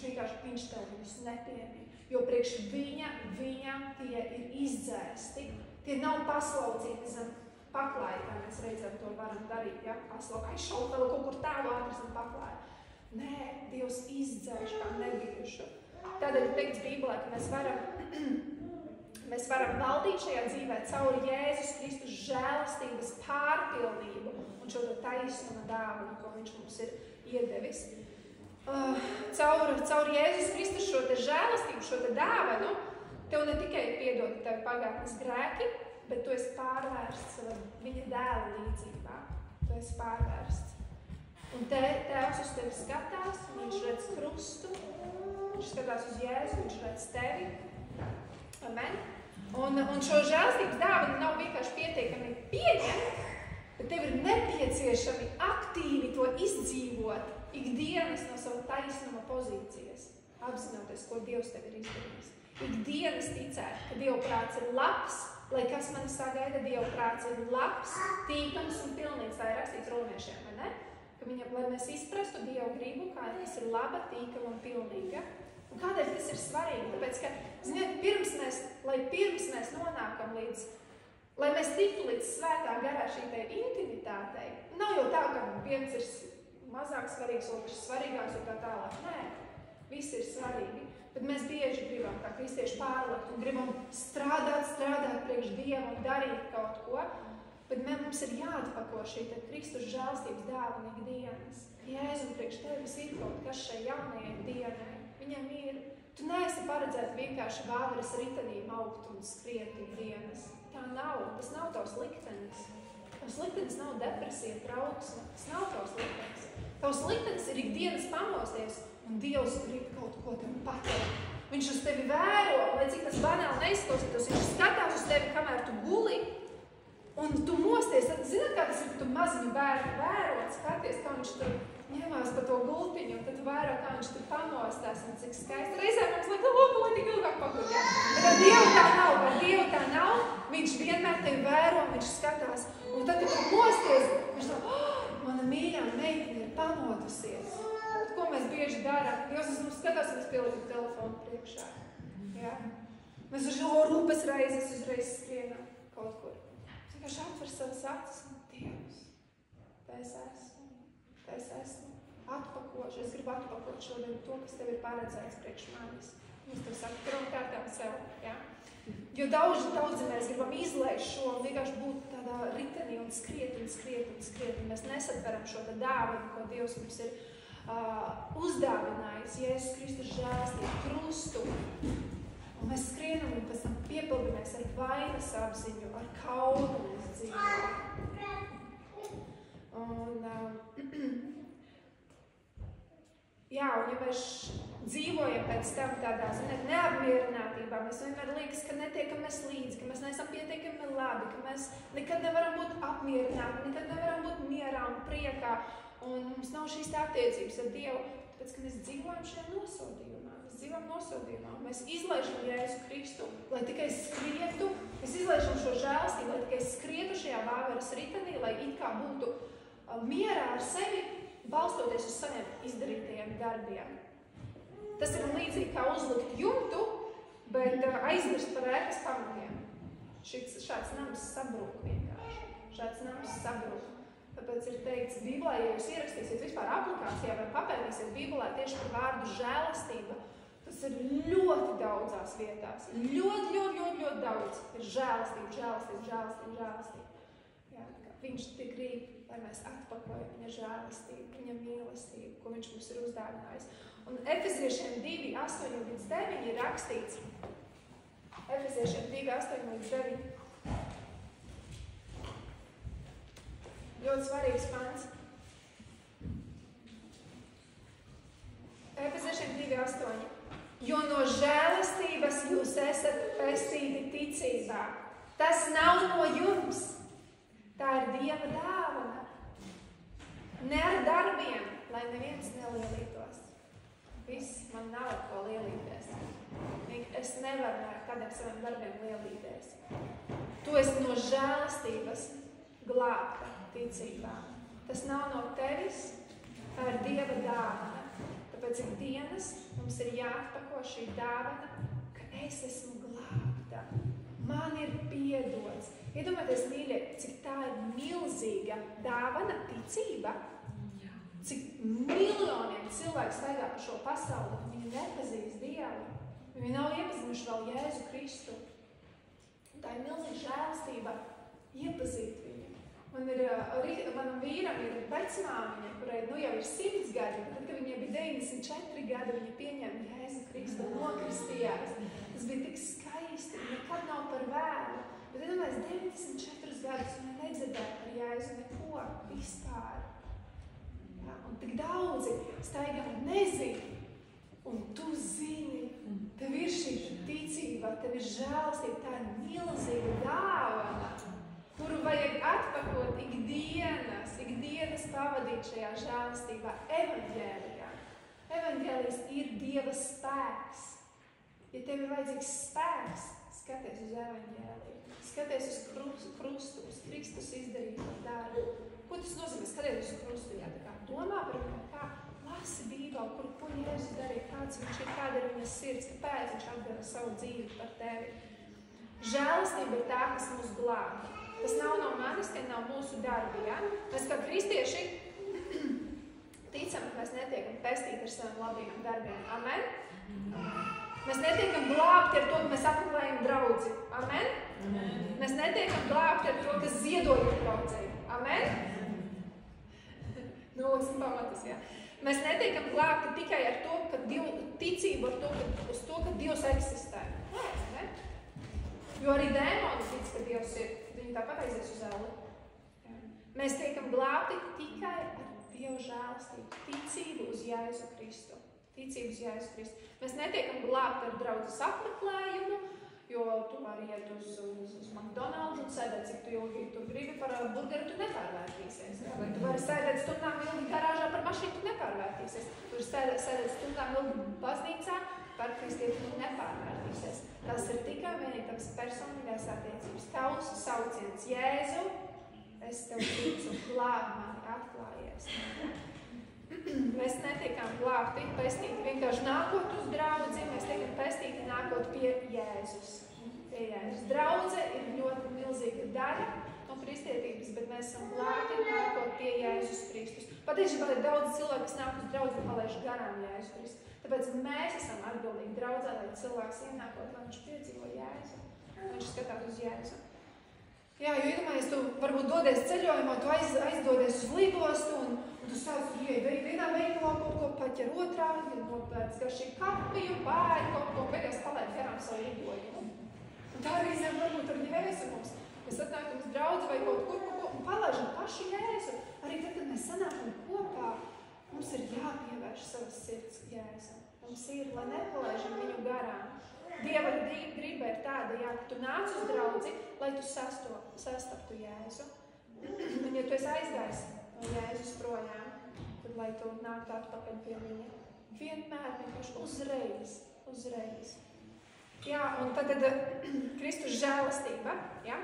tev viņus nepiemina. Jo priekš viņam tie ir izdzēsti. Tie nav paslaucīti zem paklāja, kā mēs reizēm to varam darīt. Ja? Aizšaut vēl kaut kur tālu ātri zem paklāja. Nē, Dievs izdzēš kā nebijušu. Tādēļ teikts Bībelē, ka mēs varam valdīt šajā dzīvē caur Jēzus Kristus žēlastības pārpilnību un šo taisnuma dāvanu, ko viņš mums ir iedevis. Caur Jēzus Kristus šo te žēlastību, šo te dāvanu, tev ne tikai piedod tev pagātnes grēki, bet tu esi pārvērsts viņa dēla līdzībā. Tu esi pārvērsts. Un Tēvs uz tevi skatās, un viņš redz krustu, viņš skatās uz Jēzu, viņš redz tevi. Amen. Un šo žēlstības dāvanu nav vienkārši pietiekami pieņemt, bet tev ir nepieciešami aktīvi to izdzīvot ikdienas no sava taisnuma pozīcijas, apzinoties, ko Dievs tev ir izdarījis. Ikdienas ticēt, ka Dieva prāts ir labs, lai kas mani sagaida, Dieva prāts ir labs, tīkams un pilnīgs. Tā ir rakstīts romiešiem, vai ne? Ka lai mēs izprastu Dievu gribu, kā tas ir laba, tīkama un pilnīga. Un kādēļ tas ir svarīgi? Tāpēc, ka, ziniet, pirms mēs nonākam lai mēs tiktu līdz svētā garā šī intimitātei, nav jau tā, ka viens ir mazāk svarīgs, otrs svarīgāks un tā tālāk. Nē, viss ir svarīgi. Bet mēs bieži gribam, kā kristieši, pārlikt un gribam strādāt priekš Dievu un darīt kaut ko, bet mums ir jāatpako šī Kristus žēlstības dāvana ikdienas. Jēzu, priekš tevis ir kaut kas šai jaunajai dienai. Viņam ir. Tu neesi paredzēt vienkārši vāveres ritenīm augt un skriet ikdienas. Tā nav. Tas nav tavs liktenis. Tavs liktenis nav depresija, trauksme. Tas nav tavs liktenis. Tavs liktenis ir ikdienas pamosties. Un Dievs grib kaut ko tev pateikt. Viņš uz tevi vēro, lai cik tas banāli neizklausītos, viņš skatās uz tevi, kamēr tu guli, un tu mosties. Tad, zināt, kā tas ir, ka tu maziņu bērnu vēro, skaties, kā viņš tur ņemās pa to gultiņu, un tad tu vēro, kā viņš tur pamostās, un cik skaisti. Reizēm mums liekas, lai tik ilgāk paguļ. Bet ar Dievu tā nav, viņš vienmēr tevi vēro, viņš skatās. Un tad, kad tu mosties, viņš tā, mana mīļā meitene ir pamodusies. Ko mēs bieži darām? Dievs mums skatās, mēs pieliekam telefonu priekšā. Ja? Mēs uz rūpes reizes uzreiz skrienam kaut kur. Mēs vienkārši atver savas acis un Dievs. Es esmu. Atpakošu. Es gribu atpakot šodien to, kas tev ir paredzēts priekš manis. Mēs tev saka, pirmkārtām sev. Ja? Jo daudzi mēs gribam izlaist šo un vienkārši būt tādā ritenī un skriet. Mēs nesatveram šo dāvanu, ko Dievs mums ir uzdāvinājis Jēzus Kristus žēlstību, krustu. Un mēs skrienam un pēc tam piepildamies ar vainas apziņu, ar kaunu mēs dzīvojam. Jā, un ja mēs dzīvojam pēc tam tādā, neapmierinātībā, mēs vienmēr liekas, ka netiekamies līdzi, ka mēs neesam pietiekami labi, ka mēs nekad nevaram būt apmierināti, nekad nevaram būt mierā un priekā. Un mums nav šīs attiecības ar Dievu, tāpēc, ka mēs dzīvojam šajā nosodījumā. Mēs izlaižam Jēzu Kristu, lai tikai skrietu, mēs izlaižam šo žēlstību, lai tikai skrietu šajā vāveres ritenī, lai it kā būtu mierā ar sevi, balstoties uz saviem izdarītajiem darbiem. Tas ir līdzīgi kā uzlikt jumtu, bet aizmirst par ēkas pamatiem. Šāds nams sabrūk vienkārši. Tāpēc ir teikts Bībelē, ja jūs ierakstīsiet vispār aplikācijā vai papētīsiet Bībelē tieši par vārdu žēlastība, tas ir ļoti daudzās vietās. Ļoti daudz ir žēlastība. Jā, viņš tik grib, lai mēs atpakojam viņa žēlastību, viņa mīlestību, ko viņš mums ir uzdāvinājis. Un Efeziešiem 2:8-9 ir rakstīts. Efeziešiem 2:8-9. Ļoti svarīgs pants. Efeziešiem 2:8. Jo no žēlastības jūs esat pestīti ticībā. Tas nav no jums. Tā ir Dieva dāvana. Ne ar darbiem, lai neviens nelielītos. Viss man nav ar ko lielīties. Es nevaru ar kādiem saviem darbiem lielīties. Tu esi no žēlastības glābta ticībā. Tas nav no tevis, tā ir Dieva dāvana. Tāpēc ikdienas mums ir jāatpako šī dāvana, ka es esmu glābta. Man ir piedots. Iedomājieties, mīļie, cik tā ir milzīga dāvana, ticība. Cik miljoniem cilvēku staigā pa šo pasauli, viņi nepazīst Dievu. Viņi nav iepazinuši vēl Jēzu Kristu. Tā ir milzīga žēlastība iepazīt viņu. Manam vīram ir vecmāmiņa, kurai jau ir 100 gadi, bet tad, kad viņai bija 94 gadi, viņa pieņēma Jēzu Kristu un nokristījās. Tas bija tik skaisti, nekad nav par vēlu. Bet iedomājies 94 gadus un nedzirdēja par Jēzu neko vispār. Ja? Un tik daudzi staigā nezinu. Un tu zini, tev ir šī ticība, tev ir žēlastība, tā ir milzīga dāvana, kuru vajag atpakot ikdienas pavadīt šajā žēlastībā, evaņģēlijā. Evaņģēlijs ir Dieva spēks. Ja tev ir vajadzīgs spēks, skaties uz evaņģēliju, skaties uz krustu, uz Kristus izdarīto darbu. Ko tas nozīmē? Skaties uz krustu, jā, tā kā domā par viņu, kā lasi Bībeli, ko Jēzus darīja, kāds viņš ir, kāda ir viņas sirds, kāpēc viņš atdeva savu dzīvi par tevi. Žēlastība ir tā, kas mūs glābj. Tas nav no manis, tie nav mūsu darbi, ja? Mēs kā kristieši ticam, ka mēs netiekam pestīti ar saviem labiem darbiem. Amen? Mēs netiekam glābti ar to, ka mēs apmeklējam draudzi. Amen? Mēs netiekam glābti ar to, kas ziedojam draudzei. Amen? Noliksim pamatus, jā. Mēs netiekam glābti tikai ar to, ka ticību uz to, ka Dievs eksistē. Ne? Jo arī dēmoni tic, ka Dievs ir. Viņi tāpat aizies uz elli. Mēs tiekam glābti tikai ar Dievu žēlastību. Ticību uz Jēzu Kristu. Ticību uz Jēzu Kristu. Mēs netiekam glābti ar draudzes apmeklējumu, jo tu vari iet uz McDonald's un sēdēt, cik tu ilgi tu gribi par burgeru, tu nepārvērtīsies. Vai tu vari sēdēt stundām ilgi garāžā par mašīnu, tu nepārvērtīsies. Tu vari sēdēt stundām ilgi baznīcā, par kristieti tu nepārvērtīsies. Tas ir tikai vienīgi tavas personīgās attiecības. Tavs sauciens Jēzu, es tev ticu, glāb mani, atklājies. Mēs netiekam glābti, pestīti vienkārši nākot uz draudzi, mēs tiekam pestīti nākot pie Jēzus. Pie Jēzus. Draudze ir ļoti milzīga daļa no kristietības, bet mēs esam glābti nākot pie Jēzus Kristus. Patiesībā ir daudz cilvēku, kas nāk uz draudzi un palaiž garām Jēzus Kristus. Tāpēc mēs esam atbildīgi draudzē, lai cilvēks ienākot, lai viņš piedzīvo Jēzu. Viņš skatās uz Jēzu. Jā, jo iedomājies, tu varbūt dodies ceļojumā, tu aizdodies uz lidostu un tu sāc vienā veikalā kaut ko paķer otrā, nopērc garšīgi kafiju, pāri kaut ko, beigās palaid garām savu lidojumu. Un tā arī zem varbūt ar Jēzu mums. Mēs atnākam uz draudzi vai kaut ko un palaižam pašu Jēzu. Arī tad, kad mēs sanākam kopā, mums ir jāpievērš savas sirds Jēzu. Mums ir, lai nepalaižam viņu garām. Dieva griba ir tāda, jā, ka tu nāc uz draudzi, lai tu sastaptu Jēzu. Un ja tu esi aizgājis no Jēzus projām, tad lai tu nāktu atpakaļ pie viņa. Vienmēr vienkārši uzreiz. Jā, un tagad Kristus žēlastība, jā.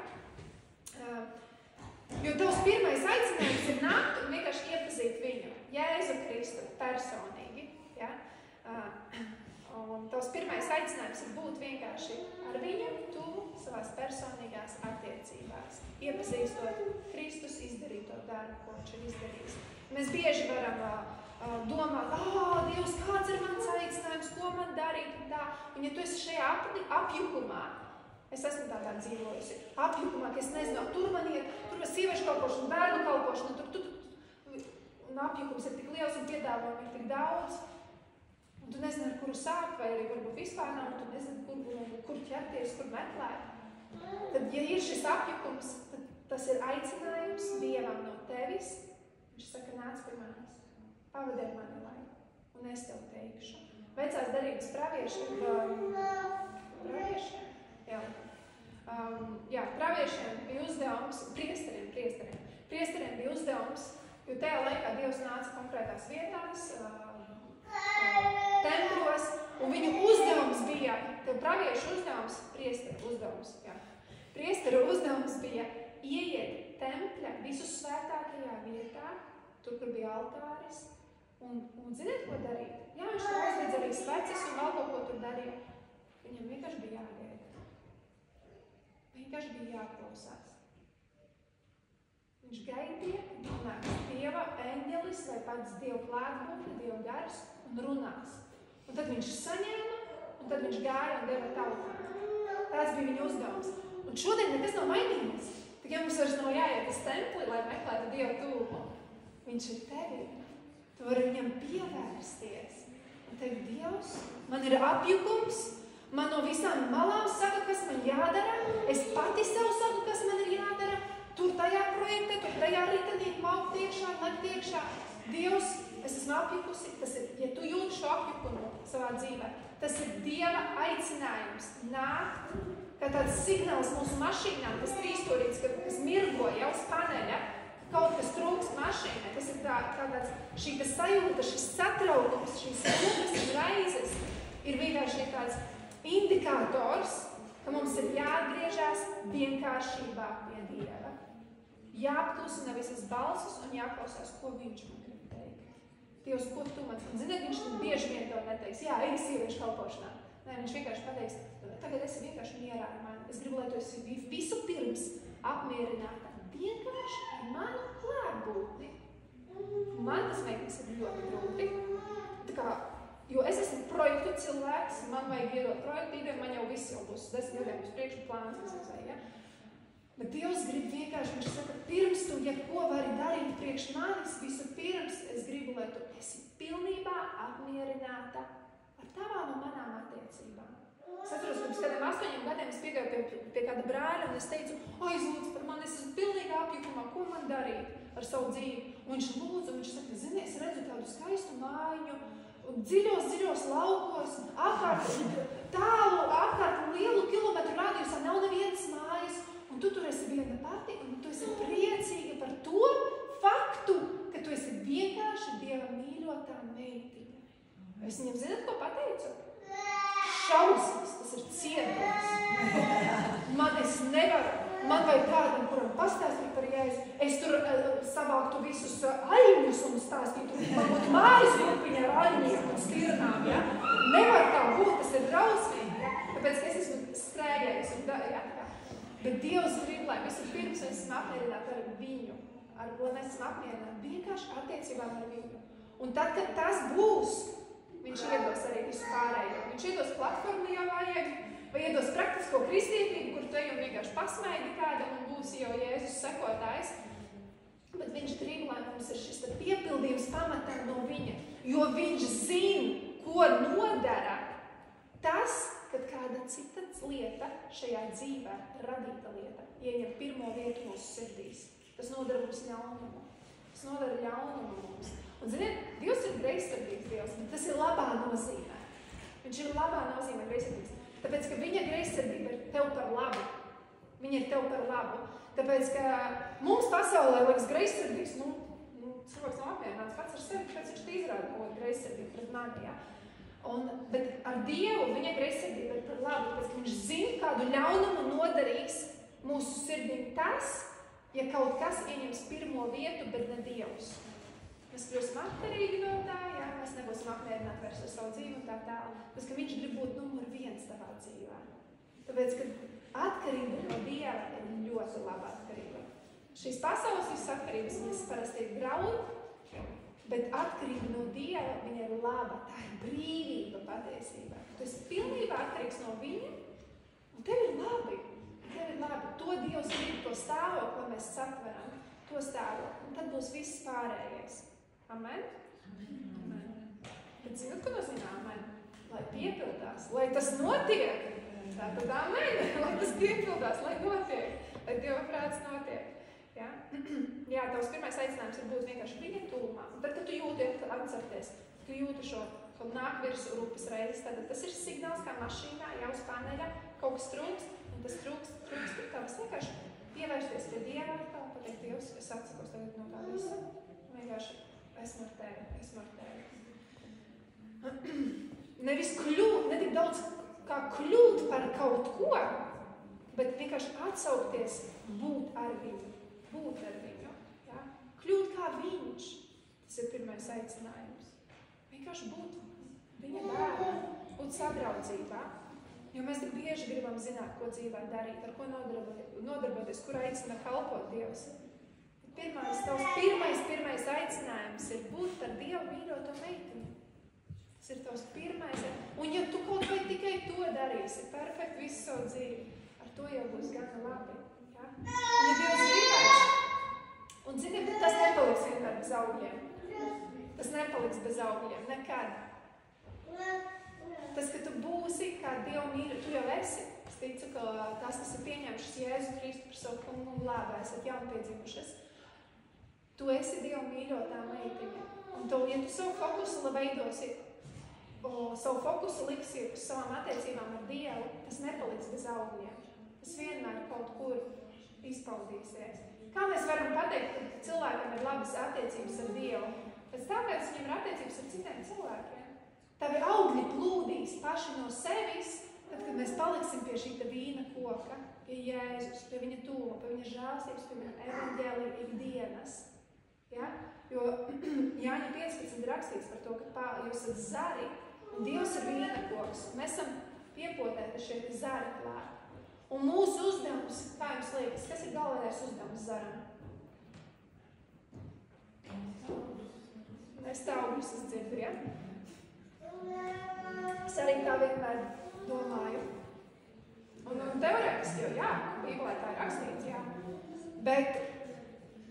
Jo tavs pirmais aicinājums ir nākt un vienkārši iepazīt viņu, Jēzu Kristu personīgi, jā. Un tavs pirmais aicinājums ir būt vienkārši ar viņu, tu savās personīgās attiecībās, iepazīstot Kristus izdarīto darbu, ko viņš ir izdarījis. Mēs bieži varam domāt, Dievs, kāds ir mans aicinājums, ko man darīt un tā. Un ja tu esi šajā apjukumā, es esmu tādā dzīvojusi, apjukumā, ka es nezinu, tur man iet, tur ir sieviešu kalpošana, bērnu kalpošana, un apjukums ir tik liels un piedāvājumi ir tik daudz. Un tu nezini, ar kuru sākt, vai arī varbūt vispār nav, un tu nezini, kur ķerties, kur meklēt. Tad, ja ir šis apjukums, tad tas ir aicinājums Dievam no tevis. Viņš saka, nāc pie manis, pavadē mani laiku, un es tev teikšu. Vecās derības praviešiem, praviešiem bija uzdevums, priesteriem bija uzdevums, jo tajā laikā Dievs nāca konkrētās vietās, templos, un viņu uzdevums bija, tev praviešu uzdevums, priesteru uzdevums, jā. Priesteru uzdevums bija ieiet tempļa visu svētākajā vietā, tur, kur bija altāris, un ziniet, ko darīt? Jā, viņš tur uzlīdz arī sveces un vēl kaut ko tur darīja. Viņam vienkārši bija jāgaida. Vienkārši bija jāklausās. Viņš gaidīja, kad nāks Dieva eņģelis vai pats Dieva klātbūtne, Dieva gars un runās. Un tad viņš saņēma, un tad viņš gāja un deva tautai. Tāds bija viņa uzdevums. Un šodien nekas nav mainījies. Tikai mums vairs nav jāiet uz templi, lai meklētu Dieva tūmu. Viņš ir tevi. Tu vari viņam pievērsties. Un teikt, Dievs, man ir apjukums, man no visām malām saka, kas man jādara. Es pati sev saku, kas man ir jādara. tur tajā projektē, tur tajā ritenī maukt iekšā, lekt iekšā. Dievs, es esmu apjukusi, tas ir, ja tu jūti šo apjukumu savā dzīvē, tas ir Dieva aicinājums nākt, kā tāds signāls mūsu mašīnām, tas trīsstūrīts, kas mirgo jau uz paneļa, kaut kas trūks mašīnai, tas ir tāds, šī sajūta, šis satraukums, šīs rūpes un raizes ir vienkārši tāds indikators, ka mums ir jāatgriežās vienkāršībā pie Dieva. Jāapklusina visas balsis un jāklausās, ko viņš man grib teikt. Dievs, ko tu man? Ziniet, viņš bieži vien tev neteiks, jā, ej sieviešu kalpošanā. Nē, viņš vienkārši pateiks, tagad esi vienkārši mierā ar mani. Es gribu, lai tu esi visu pirms apmierināta. Vienkārši ar manu klātbūtni. Man tas meklēs ir ļoti grūti. Tā kā, jo es esmu projektu cilvēks, man vajag iedot projektu ideju, man jau viss jau būs 10 gadiem uz priekšu plāns, vismaz, ja? Bet Dievs grib vienkārši, viņš saka, pirms tu, ja ko vari darīt priekš manis, visu pirms es gribu, lai tu esi pilnībā apmierināta ar tavām un manām attiecībām. Es atceros, ka pirms kādiem 8 gadiem es piegāju pie kāda brāļa un es teicu, aizlūdz par mani, es esmu pilnīgi apjukumā, ko man darīt ar savu dzīvi. Un viņš lūdz, un viņš saka, zini, es redzu tādu skaistu mājiņu, dziļos laukos, apkārt lielu kilometru radiusā nav nevienas mājas, un tu tur esi viena pati, un tu esi priecīga par to faktu, ka tu esi vienkārši Dieva mīļotā meitiņa. Es viņam zināt, ko pateicu? Šausmas, tas ir cietums. Es nevaru, man vajag kādam, kuram pastāstīt par Jēzu. Es tur savāktu visus aļņus un stāstītu, varbūt mājas grupiņa ar aļņiem un stirnām, ja? Nevar tā būt, tas ir drausmīgi, ja? Tāpēc, ka es esmu strēgējis un ja? Bet Dievs grib, lai visu pirms esmu apmierināti ar viņu, lai mēs esam apmierināti vienkārši attiecībām ar viņu. Un tad, kad tas būs, viņš iedos arī visu pārējo. Viņš iedos platformu, ja vajag, vai iedos praktisko kristietību, kur tu ejam vienkārši pasmaidi kādam un būsi jau Jēzus sekotājs. Bet viņš grib, lai mums ir šis piepildījums pamatā no viņa, jo viņš zina, ko nodara tas, kad kāda cita lieta šajā dzīvē, radīta lieta, ieņem pirmo vietu mūsu sirdīs. Tas nodara mums ļaunumu. Tas nodara ļaunumu mums. Un, ziniet, Dievs ir greizsirdīgs Dievs, bet tas ir labā nozīmē. Viņš ir labā nozīmē greizsirdīgs. Tāpēc, ka viņa greizsirdība ir tev par labu. Viņa ir tev par labu. Tāpēc, ka mums pasaulē liekas greizsirdīgs, cilvēks nav apmierināts pats ar sevi, kāpēc viņš izrāda kaut ko greizsirdīgu pret mani, ja? Bet ar Dievu viņa greizsirdība ir par labu, tāpēc, ka viņš zina, kādu ļaunumu nodarīs mūsu sirdīm tas, ja kaut kas ieņems pirmo vietu, bet ne Dievs. Mēs kļūsim atkarīgi no tā, jā, mēs nebūsim apmierināti vairs ar savu dzīvi un tā tālāk. Tāpēc, ka viņš grib būt numur 1 tavā dzīvē. Tāpēc, ka atkarība no Dieva ir ļoti laba atkarība. Šīs pasaules visas atkarības viņas parasti ir grauj, bet atkarība no Dieva, viņa ir laba, tā ir brīvība patiesībā. Tu esi pilnībā atkarīgs no viņa, un tev ir labi. Tev ir labi. To Dievs grib, to stāvokli, ko mēs satveram, to stāvokli. Un tad būs viss pārējais. Amen? Amen. Bet zināt, ko nozīmē amen? Lai piepildās, lai tas notiek. Tātad amen, lai tas piepildās, lai notiek, lai Dieva prāts notiek. Ja? Jā, tavs pirmais aicinājums ir būt vienkārši viņa tūmā. Un tad, kad tu jūti, atcerties, tu jūti šo, kad nāk virsū rūpes reizes, tad tas ir signāls, kā mašīnā, jau uz paneļa, kaut kas trūkst, un tas trūkst tavs vienkārši pievērsties pie Dieva, pateikt, Dievs, es atsakos tagad no tā visa, un vienkārši esmu ar tevi. Nevis kļūt, ne tik daudz kā kļūt par kaut ko, bet vienkārši atsaukties, būt ar viņu. Ja? Kļūt kā viņš. Tas ir pirmais aicinājums. Vienkārši būt viņa bērni, būt sadraudzībā. Jo mēs tik bieži gribam zināt, ko dzīvē darīt, ar ko nodarboties, kur aicina kalpot Dievs. Tavs pirmais aicinājums ir būt par Dievu mīļoto meitiņu. Tas ir tavs pirmais. Un ja tu kaut vai tikai to darīsi, perfekti visu savu dzīvi, ar to jau būs gana labi. Ja? Un ja Dievs gribēs, un zini, tas nepaliks vienmēr bez augļiem. Tas nepaliks bez augļiem, nekad. Tas, ka tu būsi kā Dievu mīļo, tu jau esi. Es ticu, ka tas, kas ir pieņemšas Jēzu Kristu par savu kungu un glābēju, esat jaunpiedzimušas. Tu esi Dieva mīļotā meitiņa. Un tu, ja tu savu fokusu veidosi, savu fokusu liksi uz savām attiecībām ar Dievu, tas nepaliks bez augļiem. Tas vienmēr kaut kur izpaudīsies. Kā mēs varam pateikt, ka cilvēkam ir labas attiecības ar Dievu? Pēc tā, kāds viņam ir attiecības ar citiem cilvēkiem. Tavi augļi plūdīs paši no sevis, tad, kad mēs paliksim pie šīta vīna koka, pie Jēzus, pie viņa tūma, pie viņa žēlstības, pie viņa evaņģēlija ikdienas. Ja? Jo Jāņa 15 rakstīts par to, ka jūs esat zari, un Dievs ir vīna koks. Mēs esam piepotēti šeit zari klāt. Un mūsu uzdevums, kā jums liekas, kas ir galvenais uzdevums zaram? Es tā augļus dzirdu, ja? Es arī tā vienmēr domāju. Un teorētiski jau, jā, Bībelē tā ir rakstīts, jā. Bet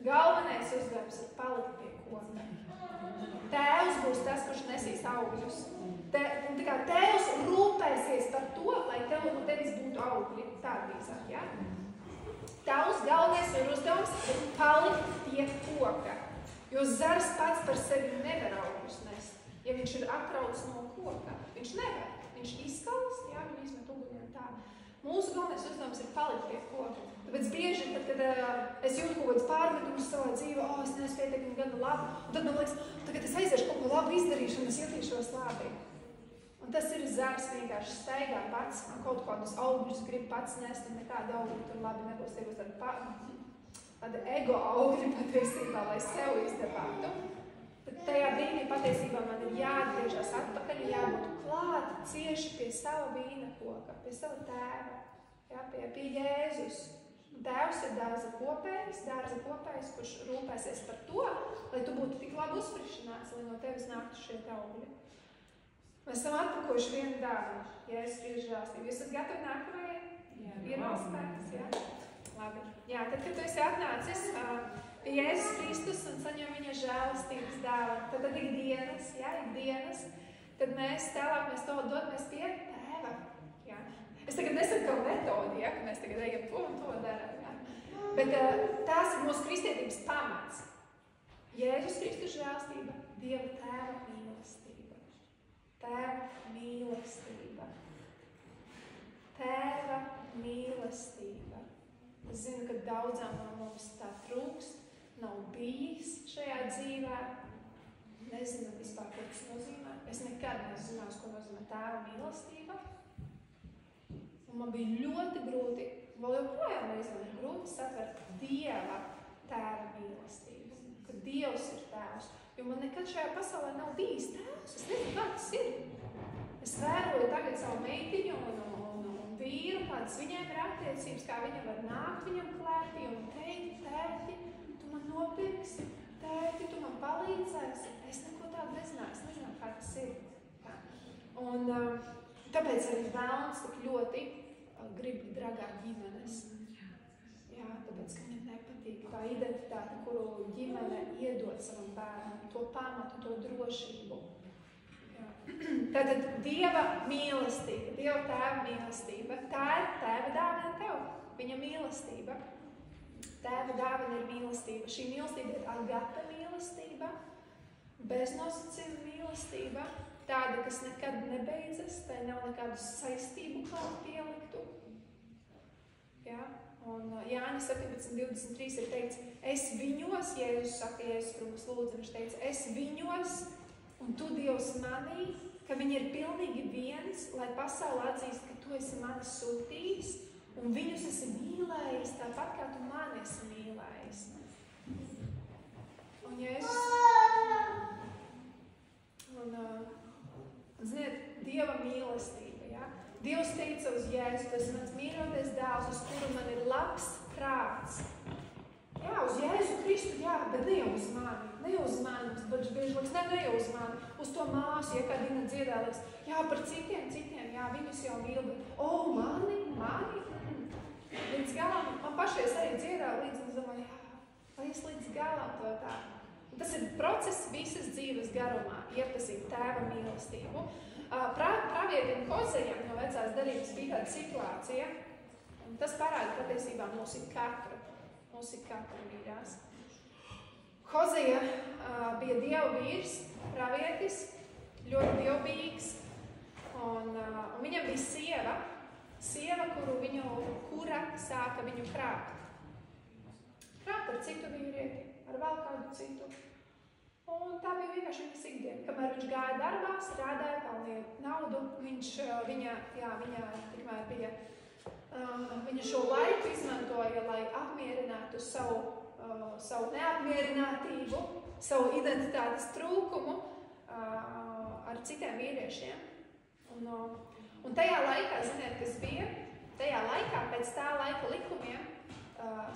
galvenais uzdevums ir palikt pie koka. Tēvs būs tas, kurš nesīs augļus. Tēvs rūpēsies par to, lai tevis būtu augļi. Tā drīzāk, jā? Tavs galvenais uzdevums ir palikt pie koka. Jo zars pats par sevi nevar augļus nest. Ja viņš ir atrauts no koka, viņš nevar. Viņš izkalst, jā, viņu izmet uguņā tā. Mūsu galvenais uzdevums ir palikt pie koka. Tāpēc bieži, kad es jūtu kaut kādas pārmetumus savā dzīvē, es neesmu pietiekami gana labi, un tad man liekas, tagad es aiziešu kaut ko labu izdarīšu, un es jutīšos labi. Un tas ir zars vienkārši steigā pats, un kaut kādus augļus grib pats nest, un nekāda augļi tur labi nebūs, tie būs tāda ego augļi patiesībā, lai sev izdevātu. Tad tajā brīdī patiesībā man ir jāatgriežas atpakaļ, jābūt klāt cieši pie sava vīna koka, pie sava tēva, jā, pie Jēzus. Tēvs ir dārza kopējs, kurš rūpēsies par to, lai tu būtu tik labi uzfrišināts, lai no tevis nāktu šie augļi. Mēs esam atpakojuši vienu dāvanu, Jēzus Kristus žēlstību. Jūs esat gatavi nākamajai? Jā. Ir spēks, jā? Labi. Jā, tad, kad tu esi atnācis pie Jēzus Kristus un saņem viņa žēlstības dāvanu, tad ikdienas, tad mēs to dodamies pie Tēva. Jā. Es tagad nesaku tev metodi, ja, ka mēs tagad ejam to un to darām. Ja. Bet tās ir mūsu kristietības pamats. Jēzus Kristus žēlstība, Dieva Tēva mīlestība. Tēva mīlestība. Tēva mīlestība. Es zinu, ka daudzām no mums tā trūkst, nav bijis šajā dzīvē. Nezinu vispār, ko tas nozīmē. Es nekad nezināju, ko nozīmē Tēva mīlestība. Un man bija ļoti grūti, vēl joprojām reizēm ir grūti satvert Dieva Tēva mīlestību, ka Dievs ir Tēvs. Jo man nekad šajā pasaulē nav bijis Tēvs. Es nezinu, kā tas ir. Es vēroju tagad savu meitiņu un vīru, kādas viņiem ir attiecības, kā viņa var nākt viņam klētī un teikt, tēti, tu man nopirksi, tēti, tu man palīdzēsi. Es neko tādu nezināju, es nezinu, kā tas ir. Un tāpēc arī vēlns tik ļoti grib dragāt ģimenes. Jā, tāpēc, ka viņam nepatīk tā identitāte, kuru ģimene iedod savam bērnam, to pamatu, to drošību. Jā. Tātad Dieva mīlestība, Dieva Tēva mīlestība, tā ir Tēva dāvana tev, viņa mīlestība. Tēva dāvana ir mīlestība. Šī mīlestība ir agape mīlestība, beznosacījuma mīlestība, tāda, kas nekad nebeidzas, tai nav nekādu saistību klāt pieliktu. Ja? Un Jāņa 17:23 ir teikts, es viņos, Jēzus saka, Jēzus kungs lūdzu, viņš teica, es viņos, un tu Dievs manī, ka viņi ir pilnīgi viens, lai pasaule atzīst, ka tu esi mani sūtījis, un viņus esi mīlējis, tāpat kā tu mani esi mīlējis. Un Jēzus... Ziniet, Dieva mīlestība, ja? Dievs teica uz Jēzu, tas ir mans mīļotais dēls, uz kuru man ir labs prāts. Jā, uz Jēzu Kristu, jā, bet ne jau uz mani, bet bieži liekas, ne jau uz mani, uz to māsu, ja kāda Dina dziedā liekas, jā, par citiem, jā, viņus jau mīl, bet, mani, līdz galam, man pašreiz arī dziedā līdz, un es domāju, jā, vai es līdz galam to tā. Tas ir process visas dzīves garumā, iepazīt Tēva mīlestību. Pravietim Hozejam no vecās derības bija tāda situācija, un tas parāda patiesībā mūs ik katru mīļās. Hozeja bija Dieva vīrs, pravietis, ļoti dievbijīgs, un viņam bija sieva, kura sāka viņu krāpt. Krāpt ar citu vīrieti, ar vēl kādu citu. Un tā bija vienkārši viņas ikdiena. Kamēr viņš gāja darbā, strādāja, pelnīja naudu, viņa tikmēr bija, viņa šo laiku izmantoja, lai apmierinātu savu neapmierinātību, savu identitātes trūkumu ar citiem vīriešiem. Un tajā laikā, ziniet, kas bija? Tajā laikā, pēc tā laika likumiem,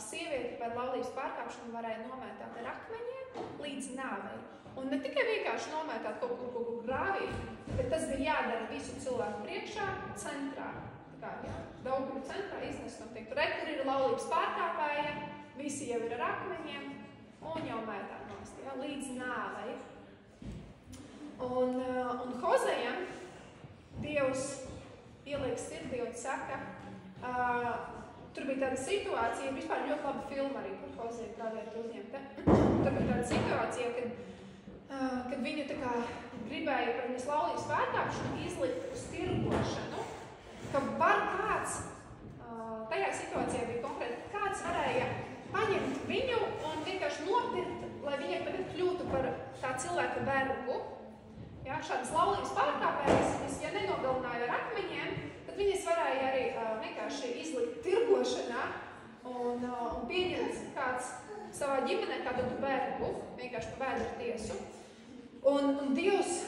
sievieti par laulības pārkāpšanu varēja nomētāt ar akmeņiem līdz nāvei. Un ne tikai vienkārši nomētāt kaut kur grāvī, bet tas bija jādara visu cilvēku priekšā, centrā. Tā kā, Daugavpils centrā iznest un teikt, tur ir laulības pārkāpēja, visi jau ir ar akmeņiem un jau mētā nost, līdz nāvei. Un Hozejam Dievs ieliek sirdī un saka, tur bija tāda situācija, vispār ļoti laba filma arī par Hozeju pravietu uzņemta. Tur bija tāda situācija, kad viņu tā kā gribēja par viņas laulības pārkāpšanu izlikt uz tirgošanu, ka var kāds, tajā situācijā bija konkrēti, kāds varēja paņemt viņu un vienkārši nopirkt, lai viņai tagad kļūtu par tā cilvēka vergu. Ja, šādas laulības pārkāpējas, ja nenogalināja ar akmeņiem, tad viņas varēja arī vienkārši izlikt tirgošanā un pieņemt kāds savā ģimenē kādu vergu, vienkārši pa vēdra tiesu. Un Dievs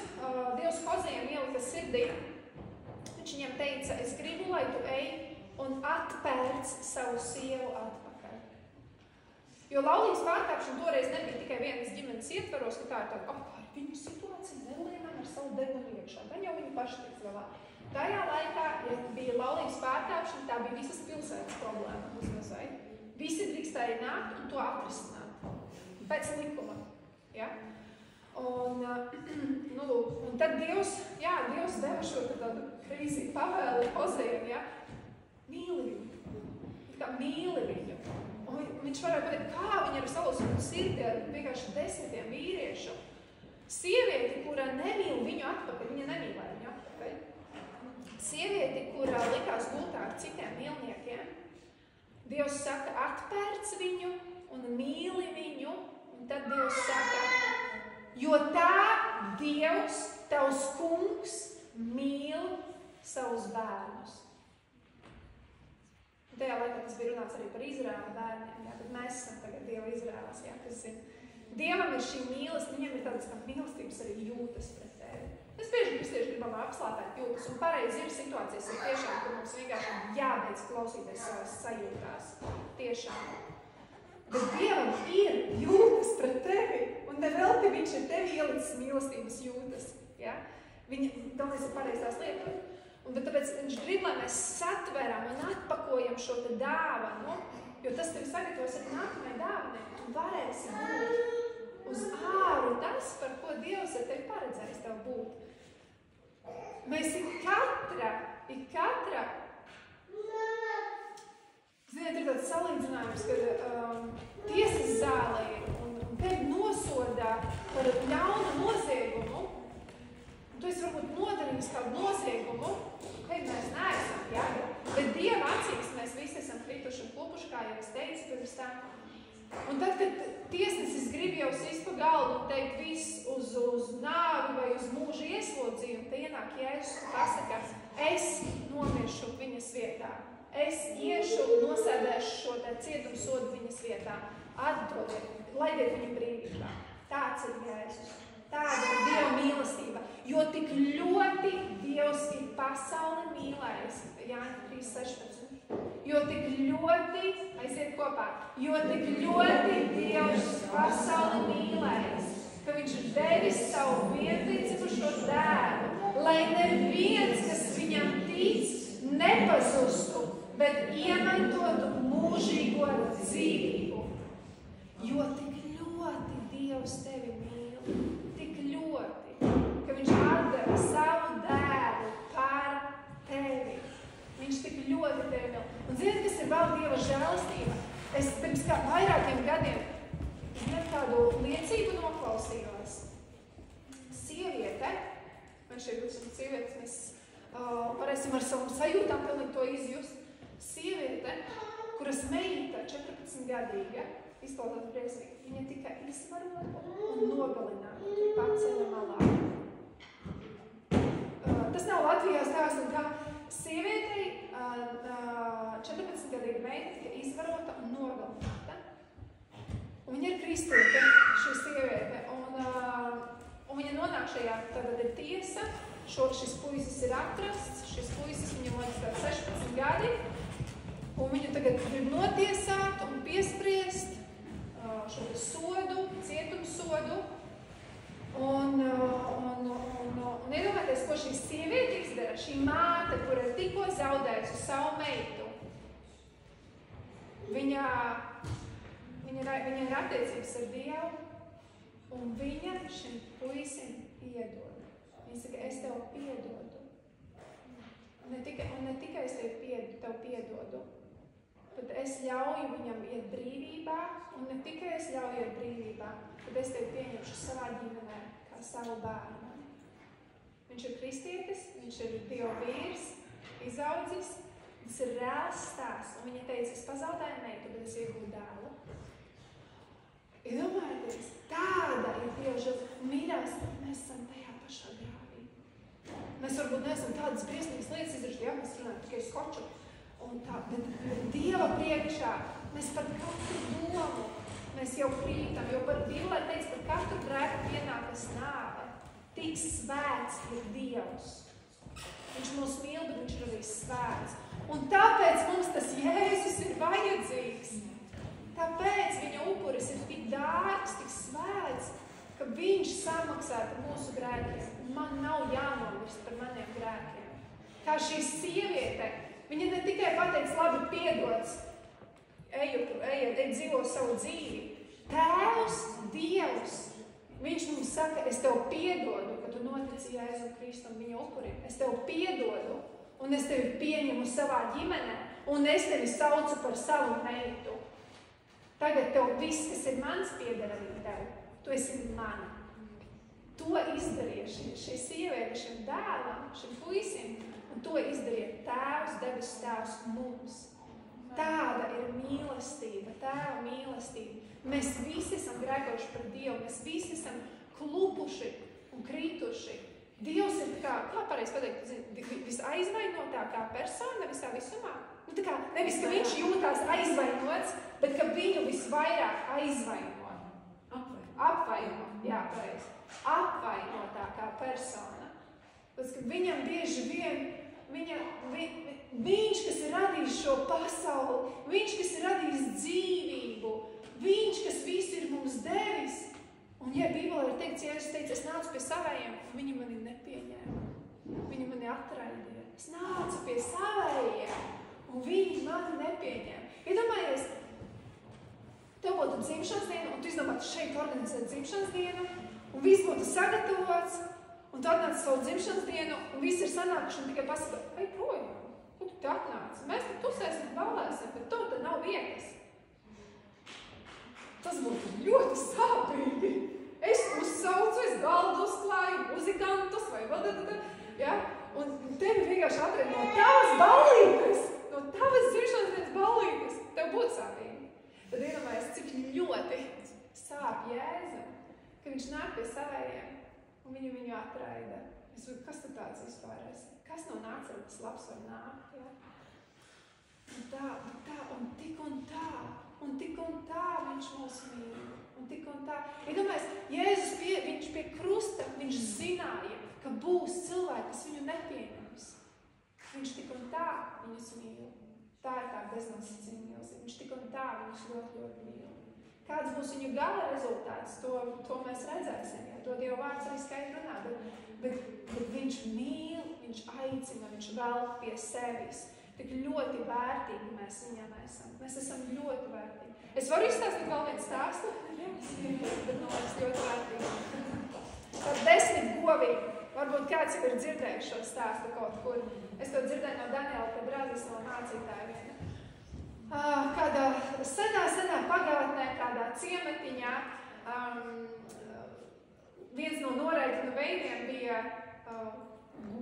Hozejam ielika sirdī, viņš viņam teica, es gribu, lai tu ej un atpērc savu sievu atpakaļ. Jo laulības pārkāpšana toreiz nebija tikai vienas ģimenes ietvaros, ka tā ir tāda, tā ir viņu situācija, nelienam ar savu degunu iekšā. Gan jau viņi paši tiks galā. Tajā laikā, ja bija laulības pārkāpšana, tā bija visas pilsētas problēma uzmazai. Visi drīkstēja nākt un to atrisināt. Pēc likuma. Ja? Un tad Dievs deva šo tādu krīzi pavēli Hozejam, ja? Mīli viņu. Kā mīli viņu. Un viņš varēja pateikt, kā viņi ir salasījuši sirdi ar vienkārši 10 vīriešu. Sievieti, kura nemīl viņu atpakaļ, viņa nemīlēja viņu atpakaļ. Sievieti, kura likās gultā ar citiem mīlniekiem, Dievs saka, atpērc viņu un mīli viņu, un tad Dievs saka, jo tā Dievs, tavs kungs, mīl savus bērnus. Tajā laikā tas bija runāts arī par Izraēla bērniem, bet mēs esam tagad Dieva Izraēlas, kas zina. Dievam ir šī mīlestība, viņam ir tādas kā mīlestības arī jūtas pret tevi. Mēs kristieši gribam apslāpēt jūtas, un pareizi ir situācijas, tiešām, kur mums vienkārši jābeidz klausīties savās sajūtās. Tiešām. Bet Dievam ir jūtas pret tevi, un nevelti viņš ir tevi ielicis mīlestības jūtas. Ja? Galvenais ir pareizās lietas. Bet tāpēc viņš grib, lai mēs satveram un atpakojam šo te dāvanu, jo tas tevi sagatavos arī nākamajai dāvanai. Tu varēsi būt uz āru tas, par ko Dievs ar tevi paredzējis tev būt. Mēs ik katra, ziniet, ir tāds salīdzinājums, kad tiesas zālē ir un tevi nosodā par ļaunu noziegumu. Tu esi varbūt nodarījis kādu noziegumu, kad mēs neesam, ja? Bet Dieva acīs mēs visi esam krituši un klupuši, kā jau es teicu pirms tam. Un tad, kad tiesnesis grib jau sist pa galdu un teikt viss uz nāvi vai uz mūža ieslodzījumu, te ienāk Jēzus un pasaka, es nomiršu viņas vietā. Es iešu un nosēdēšu šo cietumsodu viņas vietā. Atdodiet, laidiet viņu brīvībā. Tāds ir Jēzus. Tāda ir Dieva mīlestība, jo tik ļoti Dievs ir pasauli mīlējis. Jāņa 3.16. Jo tik ļoti, aiziet kopā, jo tik ļoti Dievs pasauli mīlējis, ka viņš devis savu vienpiedzimušo dēlu, lai neviens, kas viņam tic, nepazustu, bet iemantotu mūžīgo dzīvību. Jo tik ļoti Dievs tevi mīl. Tik ļoti, ka viņš atdeva savu dēlu, varēsim ar savam sajūtām pilnīgi to izjust. Sieviete, kuras meita 14-gadīga, izklausās briesmīgi, viņa tika izvarota un nogalināta, tur paceļa malā. Tas nav Latvijā stāsts, un kā sievietei 14-gadīga meita tika izvarota un nogalināta. Un viņa ir kristiete, šī sieviete, un viņa nonāk šajā, tad ir tiesa, šis puisis ir atrasts, šis puisis viņam liekas 16 gadi, un viņu tagad grib notiesāt un piespriest šo sodu, cietumsodu, un iedomājieties, ko šī sieviete izdara, šī māte, kura ir tikko zaudējusi savu meitu. Viņa ir attiecības ar Dievu, un viņa šim puisim piedod. Viņa saka, es tev piedodu. Un ne tikai es tev piedodu, bet es ļauju viņam iet brīvībā, un ne tikai es ļauju iet brīvībā, bet es tevi pieņemšu savā ģimenē kā savu bērnu. Viņš ir kristietis, viņš ir Dieva vīrs, izaudzis, tas ir reāls stāsts, un viņa teica, es pazaudēju meitu, bet es iegūtu dēlu. Iedomājieties, tāda ir Dieva žēlstība. Mīļās, mēs esam tajā pašā grāvī. Mēs varbūt neesam tādas briesmīgas lietas izdarījuši, jā, mēs runājam tikai skoču. Un tā, bet Dieva priekšā mēs par katru domu, mēs jau krītam, jo par Bībelē teica, par katru grēku pienākas nāve. Tik svēts ir Dievs. Viņš mūs mīl, bet viņš ir arī svēts. Un tāpēc mums tas Jēzus ir vajadzīgs. Tāpēc viņa upuris ir tik dārgs, tik svēts, ka viņš samaksā par mūsu grēkiem. Man nav jānomirst par maniem grēkiem. Kā šī sieviete, viņa ne tikai pateica, labi, piedots, ejiet, dzīvo savu dzīvi. Tēvs, Dievs, viņš mums saka, es tev piedodu, ka tu notici Jēzu Kristu un viņa upurim. Es tev piedodu, un es tevi pieņemu savā ģimenē, un es tevi saucu par savu meitu. Tagad tev viss, kas ir mans, pieder arī tev. Tu esi mana. To izdarīja šī sieviete, šim dēlam, šim puisim, un to izdarīja Tēvs, debes Tēvs mums. Tāda ir mīlestība, Tēva mīlestība. Mēs visi esam grēkojuši par Dievu, mēs visi esam klupuši un krituši. Dievs ir kā pareizi pateikt, visaizvainotākā persona visā visumā. Nu, tā kā nevis, ka viņš jūtās aizvainots, bet ka viņu visvairāk aizvaino. Apvaino, jā, pareizi. Apvainotākā persona. Pēc, ka viņam bieži vien, viņš, kas ir radījis šo pasauli, viņš, kas ir radījis dzīvību, viņš, kas visu ir mums devis. Un, ja Bībelē ir teikts, Jēzus teica, es nācu pie savējiem, un viņi mani nepieņēma. Viņi mani atraidīja. Es nācu pie savējiem, un viņi mani nepieņēma. Iedomājies, tev būtu dzimšanas diena, un tu izdomātu šeit organizēt dzimšanas dienu, un viss būtu sagatavots, un tu atnāc savu dzimšanas dienu, un viss ir sanākuši, un tikai pasaka, ej projām, kur tu te atnāc? Mēs te tusēsim, ballēsim, bet tev te nav vietas. Tas būtu ļoti sāpīgi. Es uzsaucu, es galdu uzklāju, muzikantus vai ja? Un tevi vienkārši atrada no tavas ballītes, no tavas dzimšanas dienas ballītes. Tev būtu sāpīgi. Tad iedomājies, cik ļoti sāp Jēzum, ka viņš nāk pie savējiem un viņu atraida. Es domāju, kas tad tāds vispār esi? Kas no Nāceretes labs var nākt? Ja? Un tik un tā viņš mūs mīl. Un tik un tā. Iedomājies, Jēzus viņš pie krusta, viņš zināja, ka būs cilvēki, kas viņu nepieņems. Viņš tik un tā viņus mīl. Tā ir tā beznosacījuma mīlestība. Viņš tik un tā viņus ļoti, ļoti mīl. Kāds būs viņu gala rezultāts, to mēs redzēsim. Ja? To Dieva vārds arī skaidri runā. Bet viņš mīl, viņš aicina, viņš velk pie sevis. Tik ļoti vērtīgi mēs viņam esam. Mēs esam ļoti vērtīgi. Es varu izstāstīt vēl vienu stāstu? Bet liekas ļoti vērtīgi. Par 10 govīm. Varbūt kāds jau ir dzirdējuši šo stāstu kaut kur. Es to dzirdēju no Daniela Pedrazes, no mācītāja. Kādā senā pagātnē, kādā ciemetiņā, viens no noraidņu veidiem bija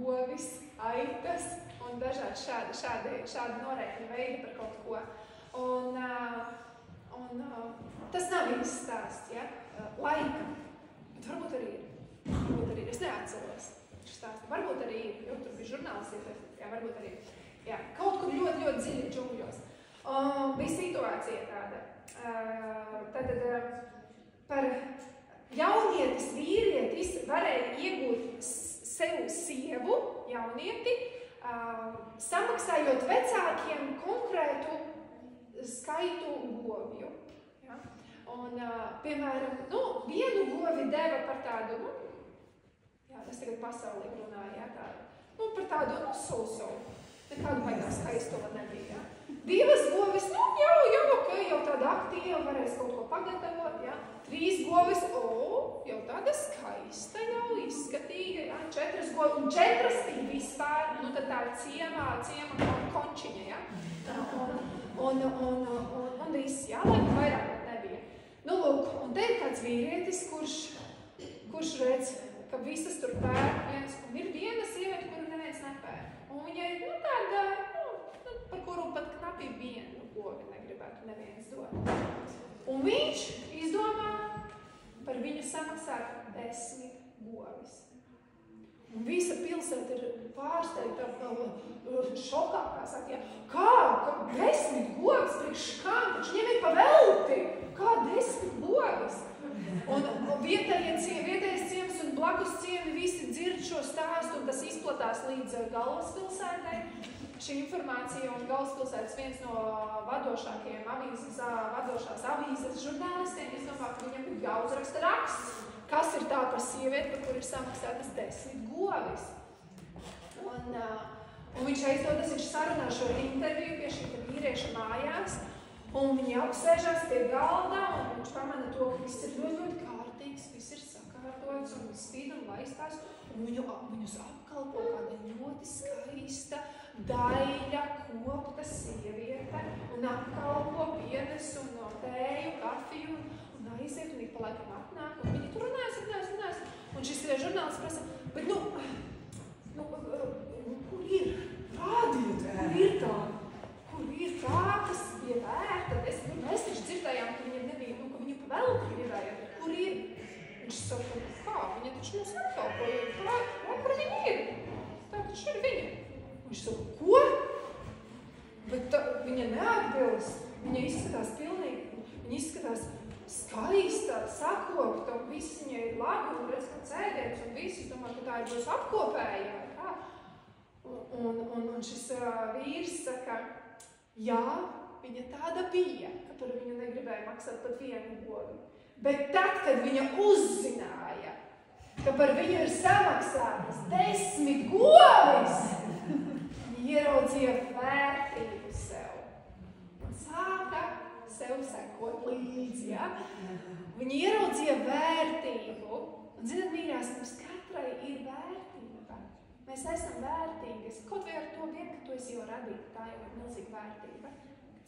govis, aitas un dažādi šādi noreikni veidi par kaut ko. Un tas nav īsts stāsts, ja? Laika. Bet varbūt arī ir. Es neatceros šo stāstu. Varbūt arī ir, jo tur bija žurnālisti, bet jā, varbūt arī ir. Jā, kaut kur ļoti, ļoti dziļi džungļos. Bija situācija tāda. Tātad par jaunietis, vīrietis varēja iegūt sev sievu, jaunieti, samaksājot vecākiem konkrētu skaitu govju. Ja? Un, piemēram, vienu govi deva par tādu, es tagad pasaulīgi runāju, ja, tādu, par tādu, so. Nekādu baigā skaistuva nebija, ja. 2 govis, jau tāda aktīva, varēs kaut ko pagatavot, ja. 3 govis, jau tāda skaista, jau izskatīga, ja. 4 govis, un 4 ir vispār, tad tā ciema končiņa, ja. Un viss, jā, laikam vairāk nebija. Lūk, un te ir kāds vīrietis, kurš redz, ka visas tur pēr viens, un ir viena sieviete, kuru neviens nepēr. Un viņai ir, tāda, par kuru pat knapi vienu govi negribētu neviens dot. Un viņš izdomā par viņu samaksāt 10 govis. Un visa pilsēta ir pārsteigta, šokā, kā saka, ja, kā 10 govis priekš kam, taču viņiem ir pavelti, kā 10 govis. Un vietējais ciems un blakus ciemi visi dzird šo stāstu, un tas izplatās līdz galvaspilsētai. Šī informācija un galvaspilsētas viens no vadošākajiem vadošās avīzes žurnālistiem izdomā, ka viņam ir jāuzraksta raksts. Kas ir tā par sievieti, par kur ir samaksātas 10 govis. Un viņš aizdodas, viņš sarunā šo interviju pie šī vīrieša mājās, un viņi apsēžās pie galda, un viņš pamana to, ka viss ir ļoti, ļoti kārtīgs, viss ir sakārtots, un spīd un laistās, un viņus apkalpo kāda ļoti skaista, daļa, kopta sieviete, un apkalpo pienes un tēju, kafiju, un aiziet, un ik pa laikam atnāk, un viņi tur runājas. Un šis žurnālists prasa, bet kur ir? Rādiet, kur ir tā, kas bija vērta? Mēs taču dzirdējām, ka viņiem nebija, ka viņu pavelti gribēja. Kur ir? Viņš saka, kā? Viņa taču mūs apkalpoja. Kur viņa ir? Tā taču ir viņa. Viņš saka, ko? Bet viņa neatbilst. Viņa izskatās pilnīgi, viņa izskatās skaista, sakopta, un viss viņai ir labi, un redz, ka cēdietis, un viss, es domāju, ka tā ir būs apkopēja, vai kā. Un šis vīrs saka, jā, viņa tāda bija, ka par viņu negribēja maksāt pat vienu govi. Bet tad, kad viņa uzzināja, ka par viņu ir samaksātas 10 govis, viņa ieraudzīja vērtību sev. Un sāka sev sekot līdzi, ja? Viņi ieraudzīja vērtību. Un, zināt, mīļās, mums katrai ir vērtība. Mēs esam vērtīgas. Kaut vai ar to vien, ka tu esi jau radīta, tā jau ir milzīga vērtība.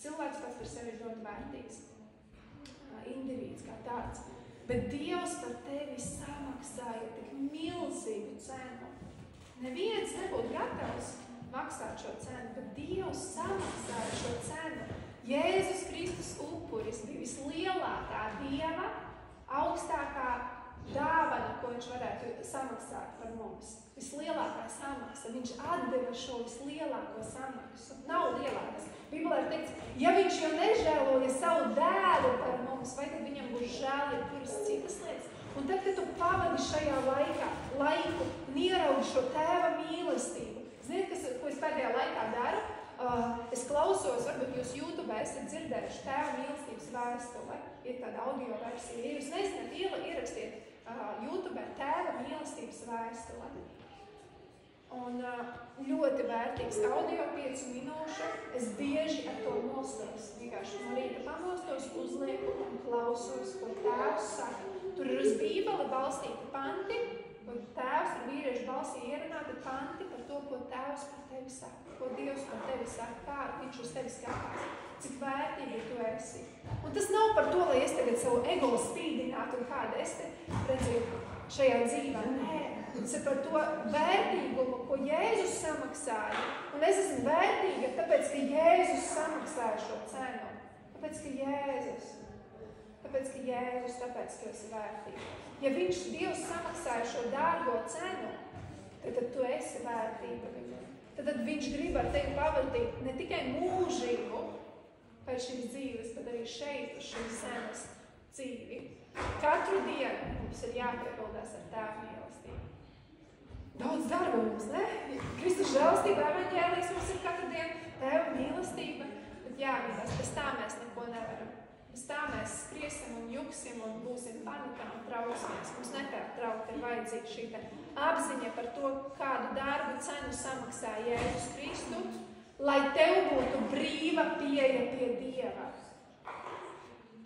Cilvēks pats par sevi ir ļoti vērtīgs. Indivīds kā tāds. Bet Dievs par tevi samaksāja tik milzīgu cenu. Neviens nebūtu gatavs maksāt šo cenu, bet Dievs samaksāja šo cenu. Jēzus Kristus upuris bija vislielākā Dieva, augstākā dāvana, ko viņš varētu samaksāt par mums. Vislielākā samaksa. Viņš atdeva šo vislielāko samaksu. Nav lielākas. Bībelē ir teikts, ja viņš jau nežēloja savu dēlu par mums, vai tad viņam būs žēl ir kuras citas lietas? Un tad, kad tu pavadi šajā laiku un ieraugi šo tēva mīlestību, ziniet, ko es pēdējā laikā daru? Es klausos, varbūt jūs YouTube esat dzirdējuši tēva mīlestības vēstule. Ir tāda audio versija. Ja jūs nezināt, ierakstiet YouTube tēva mīlestības vēstule. Un ļoti vērtīgs audio 5 minūšu. Es bieži ar to mostos. Vienkārši no rīta pamostos, uzlieku un klausos, ko tēvs saka. Tur ir uz Bībeli balstīti panti, ko tēvs ar vīriešu balsī ierunāti panti par to, ko tēvs par tevi saka. Ko Dievs par tevi saka, kā viņš uz tevi skatās, cik vērtīgi tu esi. Un tas nav par to, lai es tagad savu ego spīdinātu un kāda es te redzīju šajā dzīvē. Nē, tas ir par to vērtīgumu, ko Jēzus samaksāja. Un es esmu vērtīga, tāpēc, ka Jēzus samaksāja šo cenu. Tāpēc, ka Jēzus, tāpēc, ka esi vērtīga. Ja viņš, Dievs, samaksāja šo dārgo cenu, tad tu esi vērtība viņam. Tad viņš grib ar tevi pavadīt ne tikai mūžību pēc šīs dzīves, bet arī šeit, uz šīs zemes dzīvi. Katru dienu mums ir jāpiepildās ar Tēva mīlestību. Daudz darba mums, ne? Kristus žēlastība, evaņģēlijs mums ir katru dienu, Tēva mīlestība, bet jāmīlās, bez tā mēs neko nevaram. Bez tā mēs skriesim un juksim un būsim panikā un trauksimies. Mums nepārtraukti ir vajadzīga šī apziņa par to, kādu darbu cenu samaksā Jēzus Kristu, lai tev būtu brīva pieeja pie Dieva.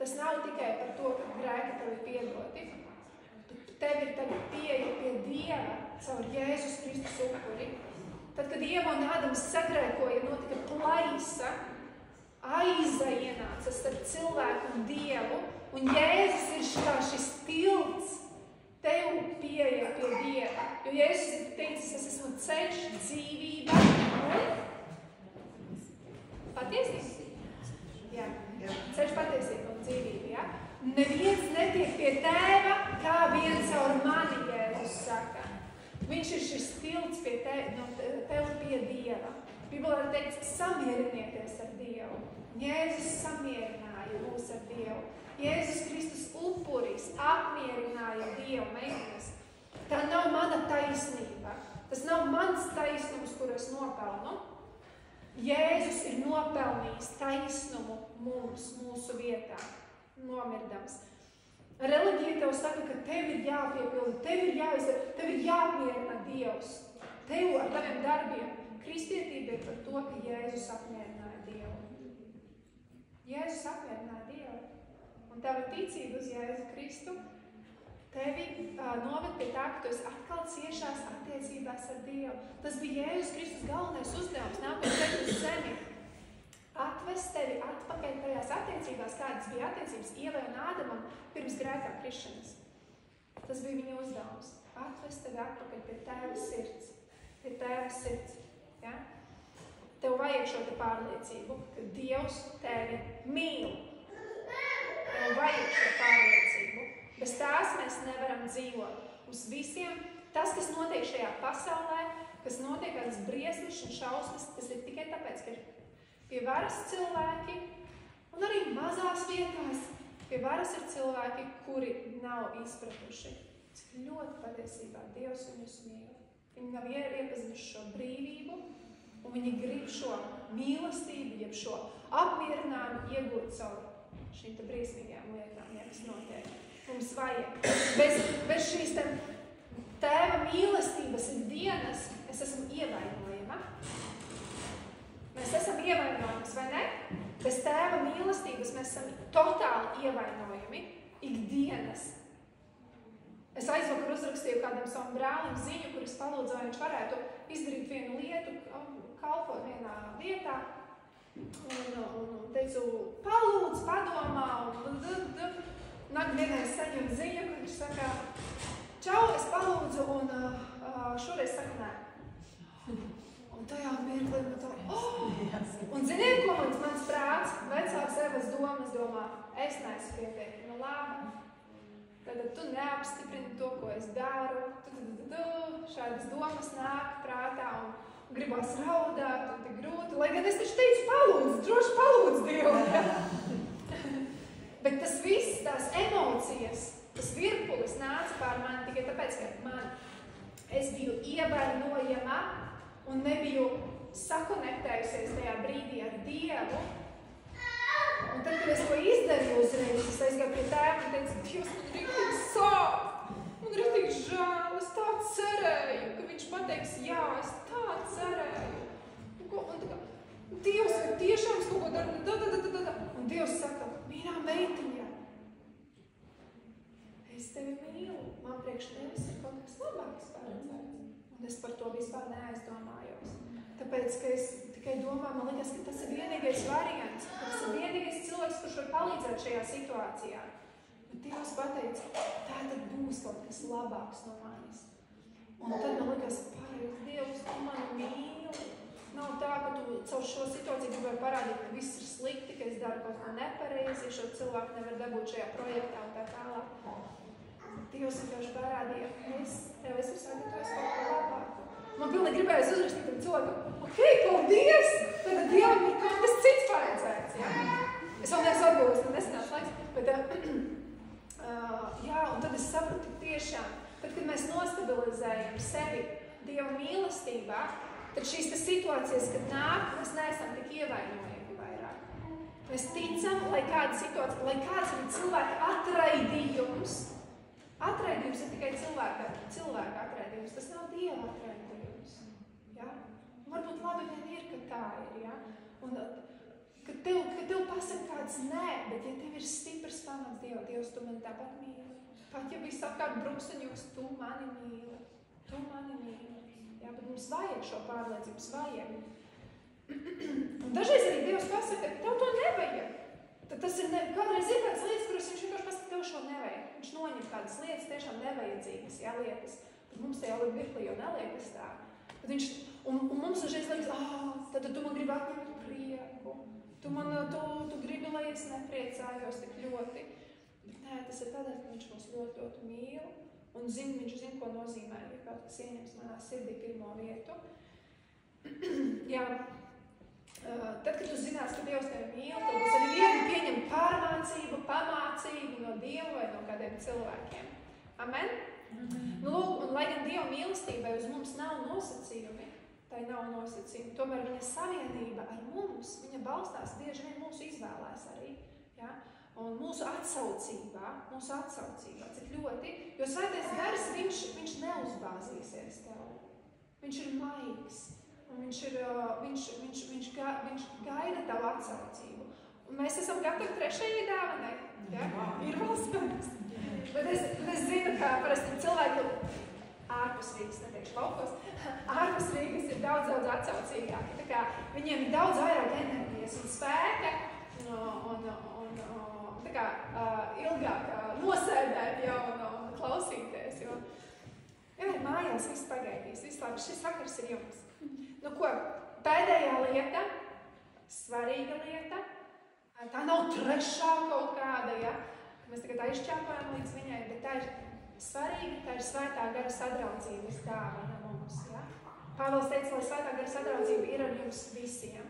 Tas nav tikai par to, ka grēki tev ir piedoti. Tev ir tagad pieeja pie Dieva caur Jēzus Kristus upuri. Tad, kad Ieva un Ādams sagrēkoja, notika plaisa, aiza ienāca starp cilvēku un Dievu, un Jēzus ir kā šis tilts tev pieeja pie Dieva. Jo Jēzus ir teicis, es esmu ceļš, dzīvība un patiesība. Jā, ceļš, patiesība un dzīvība, jā. Neviens netiek pie Tēva, kā vien caur mani, Jēzus saka. Viņš ir šis tilts pie tev pie Dieva. Bībelē ir teikts, samierinieties ar Dievu. Jēzus samierināja mūs ar Dievu. Jēzus Kristus upuris apmierināja Dievu meitenes. Tā nav mana taisnība. Tas nav mans taisnums, kur es nopelnu. Jēzus ir nopelnījis taisnumu mums, mūsu vietā, nomirdams. Reliģija tev saka, ka tev ir jāpiepilda, tev ir jāizdara, tev ir jāapmierina Dievs. Tev ar taviem darbiem. Kristietība ir par to, ka Jēzus apmierināja Dievu. Jēzus apmierināja Dievu. Un tava ticība uz Jēzu Kristu tevi noved pie tā, ka tu esi atkal ciešās attiecībās ar Dievu. Tas bija Jēzus Kristus galvenais uzdevums, nākot šeit uz zemi. Atvest tevi atpakaļ tajās attiecībās, kādas bija attiecības Ievai un Ādamam pirms grēkā krišanas. Tas bija viņa uzdevums. Atvest tevi atpakaļ pie Tēva sirds. Pie Tēva sirds. Ja? Tev vajag šo te pārliecību, ka Dievs tevi mīl. Tev vajag šo pārliecību. Bez tās mēs nevaram dzīvot. Mums visiem tas, kas notiek šajā pasaulē, kas notiek kādas briesmas un šausmas, tas ir tikai tāpēc, ka ir pie varas cilvēki, un arī mazās vietās pie varas ir cilvēki, kuri nav izpratuši, cik ļoti patiesībā Dievs viņus mīl. Viņi nav iepazinuši šo brīvību, un viņi grib šo mīlestību, jeb šo apmierinājumu iegūt caur šīm te brīsmīgajām lietām, ja kas notiek. Mums vajag. Bez šīs Tēva mīlestības ir dienas, es esmu ievainojama. Mēs esam ievainojamas, vai ne? Bez Tēva mīlestības mēs esam totāli ievainojami ikdienas. Es aizvakar uzrakstīju kādam savam brālim ziņu, kur es palūdzu, vai viņš varētu izdarīt vienu lietu, kalpot vienā vietā. Un teicu, palūdz, padomā, un nākamdienai saņem ziņu, kur viņš saka, čau, es palūdzu, un šoreiz saka nē. Un tajā mirklī man tā, un ziniet, ko mans prāts, vecāks Evas domas domā, es neesmu pietiekami, nu labi. Tad tu neapstiprini to, ko es daru, šādas domas nāk prātā un gribās raudāt un tik grūti, lai gan es taču teicu palūdz, droši palūdz Dievu. Bet tas viss, tās emocijas, tas virpulis nāca pār mani tikai tāpēc, ka es biju ievainojama un nebiju sakonektējusies tajā brīdī ar Dievu. Un tad, kad es to izdarīju uzreiz, es aizgāju pie Tēva un teicu, Dievs, man riktīgi sāp, man riktīgi žēl, es tā cerēju, ka viņš pateiks, jā, es tā cerēju. Un tā kā, Dievs, vai tiešām es kaut ko daru, un Dievs saka, mīļā meitiņa, es tevi mīlu, man priekš tevis ir kaut kas labāks paredzēts. Un es par to vispār neaizdomājos. Tāpēc, ka es tikai domāju, man liekas, ka tas ir vienīgais variants, ka tas ir vienīgais cilvēks, kurš var palīdzēt šajā situācijā. Bet Dievs pateica, tā tad būs kaut kas labāks no manis. Un tad man liekas, pareiz, Dievs, tu mani mīli. Nav tā, caur šo situāciju gribēju parādīt, ka viss ir slikti, ka es daru kaut ko nepareizi, šo cilvēku nevar dabūt šajā projektā un tā tālāk. Dievs vienkārši parādīja, tev esmu sagatavojis kaut ko labāku. Man pilnīgi gribējās uzrakstīt tam cilvēkam, ok, paldies! Tad Dievam ir kaut kas cits paredzēts, ja? Es vēl neesmu atbildējis, man nesanāks laiks, bet jā, un tad es sapratu tiešām, tad, kad mēs nostabilizējam sevi Dieva mīlestībā, tad šīs situācijas, kad nāk, mēs neesam tik ievainojami vairāk. Mēs ticam, lai kāda situācija, lai kāds ir cilvēka atraidījums. Atraidījums ir tikai cilvēka atraidījums, tas nav Dieva atraidījums. Ja? Varbūt labi vien ir, ka tā ir, ja? Un kad tev pasaka kāds nē, bet ja tev ir stiprs pamats Dievs, tu mani tāpat mīli. Pat ja viss apkārt bruksaņoks, tu mani mīli. Jā, bet mums vajag šo pārliecības, vajag. Un dažreiz arī Dievs pasaka, tev to nevajag. Tad tas ir, kādreiz ir kādas lietas, kuras viņš vienkārši pasaka, tev šo nevajag. Viņš noņem kādas lietas, tiešām nevajadzīgas, jā, lietas. Bet mums tajā mirklī jau neliekas tā. Un mums dažreiz liekas, tad tu man gribi atņemt prieku. Tu gribi, lai es nepriecājos tik ļoti. Bet nē, tas ir tādēļ, ka viņš mūs ļoti, ļoti mīl. Un viņš zina, ko nozīmē, ja kaut kas ieņems manā sirdī pirmo vietu. Jā, tad, kad tu zinās, ka Dievs tevi mīl, tad būs arī viegli pieņemt pārmācību, pamācību no Dieva vai no kādiem cilvēkiem. Amen? Nu, lūk, un lai gan Dieva mīlestībai uz mums nav nosacījumi, tai nav nosacījumi, tomēr viņa savienība ar mums, viņa balstās bieži vien mūsu izvēlēs arī. Ja? Un mūsu atsaucībā, cik ļoti, jo Svētais Gars, viņš neuzbāzīsies tev. Viņš ir maigs, un viņš gaida tavu atsaucību. Un mēs esam gatavi trešajai dāvanai, ja? Ir vēl spēks. Bet es zinu, ka parasti cilvēki ārpus Rīgas, neteikšu laukos, ārpus Rīgas ir daudz atsaucīgāki. Tā kā viņiem ir daudz vairāk enerģijas un spēka, ilgāk nosēdēt jau un klausīties, jo mājās viss pagaidīs, viss labi, šis vakars ir jums. Nu ko, pēdējā lieta, svarīga lieta, tā nav trešā kaut kāda, ja? Mēs tagad aizšķāpājam līdz viņai, bet tā ir svarīga, tā ir Svētā gara sadraudzības dāvana mums, ja? Pāvils teica, lai Svētā gara sadraudzība ir ar jums visiem.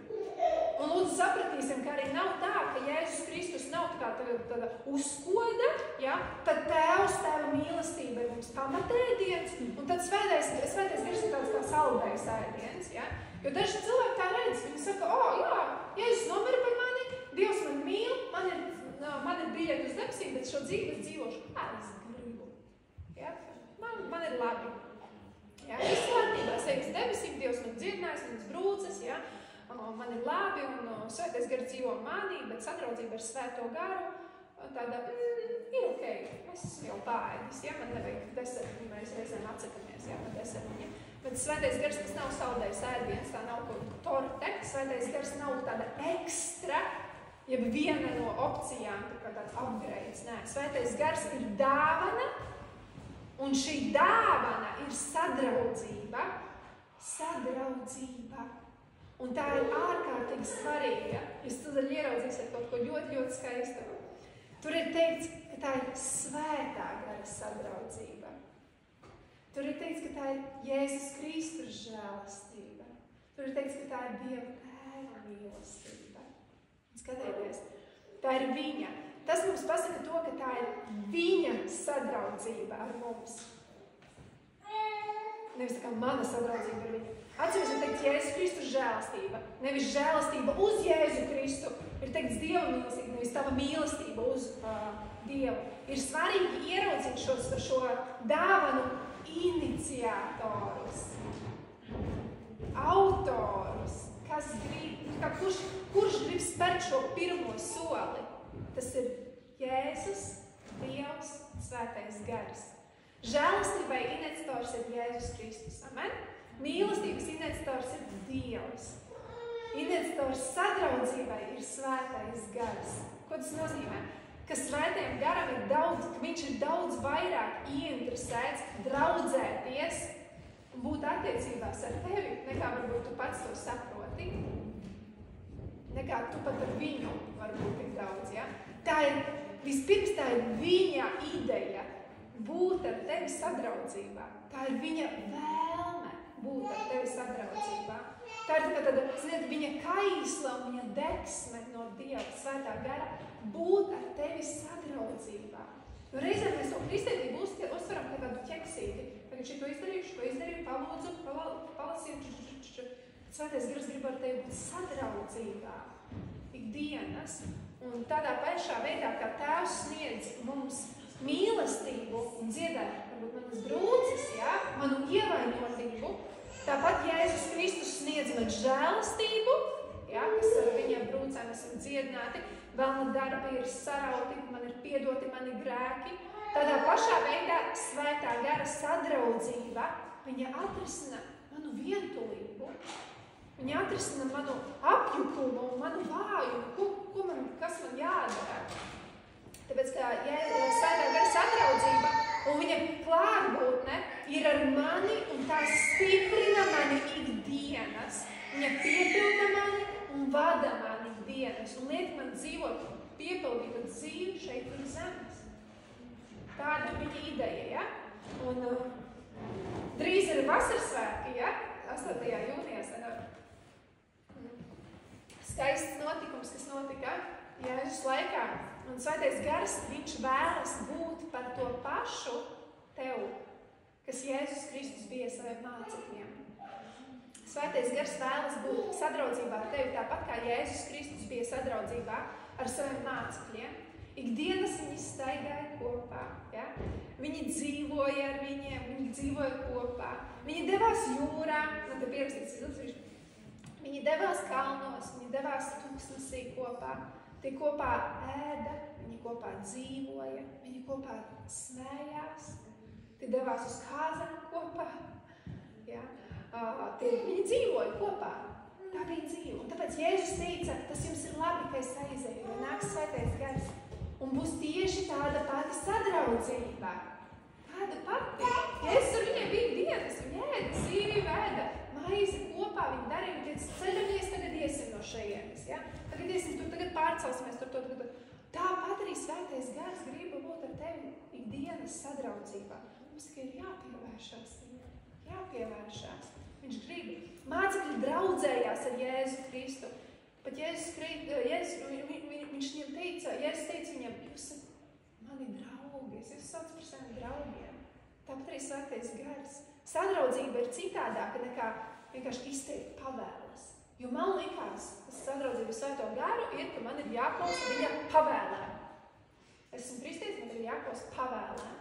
Un lūdzu sapratīsim, ka arī nav tā, ka Jēzus Kristus nav tāda uzkoda, ja? Tad Tēvs, Tēva mīlestība ir mums pamatēdiens, un tad Svētais Gars ir tāds kā saldējs ēdiens, ja? Jo daži cilvēki tā redz, viņi saka, jā, Jēzus nomira par mani, Dievs man mīl, man ir biļeti uz debesīm, bet šo dzīvi es dzīvošu, kā es gribu. Ja? Man ir labi. Ja? Viss kārtībā, es eju uz debesīm, Dievs man dzirdinājis, manas brūces, ja? Man ir labi, un Svētais Gars dzīvo manī, bet sadraudzība ar Svēto Garu, tāda, ir ok, es esmu jau pāēdis, ja? Man nevajag deserti, mēs reizēm atsakamies, ja, no desertiņiem. Bet Svētais Gars, tas nav saldējs ēdiens, tā nav kaut torte, Svētais Gars nav tāda ekstra, jeb viena no opcijām, tāda upgrades, nē. Svētais Gars ir dāvana, un šī dāvana ir sadraudzība. Un tā ir ārkārtīgi svarīga. Jūs tad ieraudzīsiet kaut ko ļoti, ļoti skaistu. Tur ir teikts, ka tā ir Svētā Gara sadraudzība. Tur ir teikts, ka tā ir Jēzus Kristus žēlastība. Tur ir teikts, ka tā ir Dieva Tēva mīlestība. Skatieties, tā ir viņa. Tas mums pasaka to, ka tā ir viņa sadraudzība ar mums. Nevis tā kā mana sadraudzība ar viņu. Atceries, ir teikts Jēzus Kristus žēlastība. Nevis žēlastība uz Jēzu Kristu. Ir teikts Dieva mīlestība, nevis tava mīlestība uz Dievu. Ir svarīgi ieraudzīt šo dāvanu iniciatorus, autorus, kas grib, kurš grib spērt šo pirmo soli. Tas ir Jēzus, Dievs, Svētais Gars. Žēlastībai iniciators ir Jēzus Kristus. Amen? Mīlestības iniciators ir Dievs. Iniciators sadraudzībai ir Svētais Gars. Ko tas nozīmē? Ka Svētajam Garam ir daudz, ka viņš ir daudz vairāk ieinteresēts draudzēties un būt attiecībās ar tevi, nekā varbūt tu pats to saproti. nekā tu pat ar viņu var būt tik daudz, ja? Vispirms tā ir viņa ideja būt ar tevi sadraudzībā. Tā ir viņa vēlme būt ar tevi sadraudzībā. Tā ir tāda, ziniet, viņa kaisla un viņa deksme no Dieva svētā gara būt ar tevi sadraudzībā. Jo reizēm mēs to kristietību uztveram kā tādu ķeksīti. Tagad šito izdarīju, palūdzu, palasīju, svētais gars grib ar tevi būt sadraudzībā ikdienas. Un tādā pašā veidā, kā Tēvs sniedz mums mīlestību un dziedē, varbūt manas brūces, ja, manu ievainotību, tāpat Jēzus Kristus sniedz man žēlastību, ja, kas ar viņiem brūcēm esam dziedināti, vēl man darbi ir sarauti, man ir piedoti mani grēki. Tādā pašā veidā svētā gara sadraudzība, viņa atrisina manu vientulību, viņa atrisina manu apjukumu un manu vājumu, kas man jādara. Tāpēc, ka svētā gara sadraudzība un viņa klātbūtne ir ar mani un tā stiprina mani ikdienas. Viņa piepilda mani un vada mani ikdienas un liek man dzīvot piepildītu dzīvi šeit uz zemes. Tāda ir viņa ideja, ja? Un drīz ir vasarsvētki, ja? 8. jūnijā sanāk. Skaists notikums, kas notika Jēzus laikā. Un svētais gars, viņš vēlas būt par to pašu tev, kas Jēzus Kristus bija saviem mācekļiem. Svētais gars vēlas būt sadraudzībā ar tevi tāpat, kā Jēzus Kristus bija sadraudzībā ar saviem mācekļiem. Ikdienas viņi staigāja kopā, ja? Viņi dzīvoja ar viņiem, viņi dzīvoja kopā. Viņi devās jūrā, te pierakstīts, viņi devās kalnos, viņi devās tūkstnesī kopā. Tie kopā ēda, viņi kopā dzīvoja, viņi kopā smējās, tie devās uz kāzām kopā, ja? Viņi dzīvoja kopā, tā bija dzīve. Un tāpēc Jēzus teica, tas jums ir labi, ka es aizēju, jo nāks svētais gars. Un būs tieši tāda pati sadraudzība. Tāda pati. Jēzus ar viņiem bija dienas, viņi ēda, zīvi vēda, maizi kopā, viņi darīja, viņi teica, ceļamies, tagad iesim no šejienes, ja? Tagad iesim tur, tagad pārcelsimies tur. Tāpat arī svētais gars grib būt ar tevi ikdienas sadraudzībā. Mums tikai ir jāpievēršās. Viņš grib. Mācekļi draudzējās ar Jēzu Kristu. Pat Jēzus teica viņam, jūs esat mani draugi, es jūs sauc par saviem draugiem. Tāpat arī svētais gars. Sadraudzība ir citādāka nekā vienkārši izteikt pavēles. Jo man likās, ka sadraudzība svēto garu ir, ka man ir jāklausa viņa pavēlēm. Esmu kristietis, man ir jāklausa pavēlēm.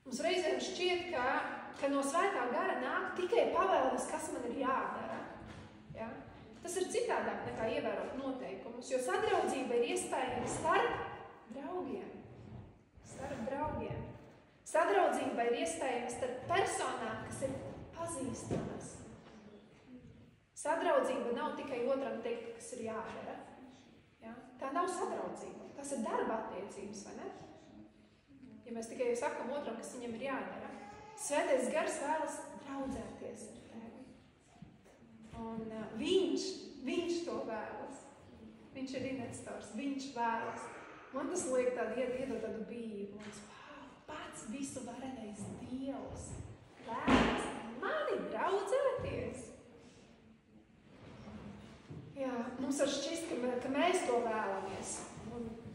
Mums reizēm šķiet, ka no svētā gara nāk tikai pavēles, kas man ir jādara. Ja? Tas ir citādāk nekā ievērot noteikumus, jo sadraudzība ir iespējama starp draugiem. Sadraudzība ir iespējama starp personām, kas ir pazīstamas. Sadraudzība nav tikai otram teikt, kas ir jādara. Ja? Tā nav sadraudzība. Tas ir darba attiecības, vai ne? Ja mēs tikai sakam otram, kas viņam ir jādara. Svētais gars vēlas draudzēties ar tevi. Un viņš to vēlas. Viņš ir investors, viņš vēlas. Man tas liek iedot tādu bību. Pats visu varenais Dievs vēlas mani draudzēties. Jā, mums var šķist, ka mēs to vēlamies.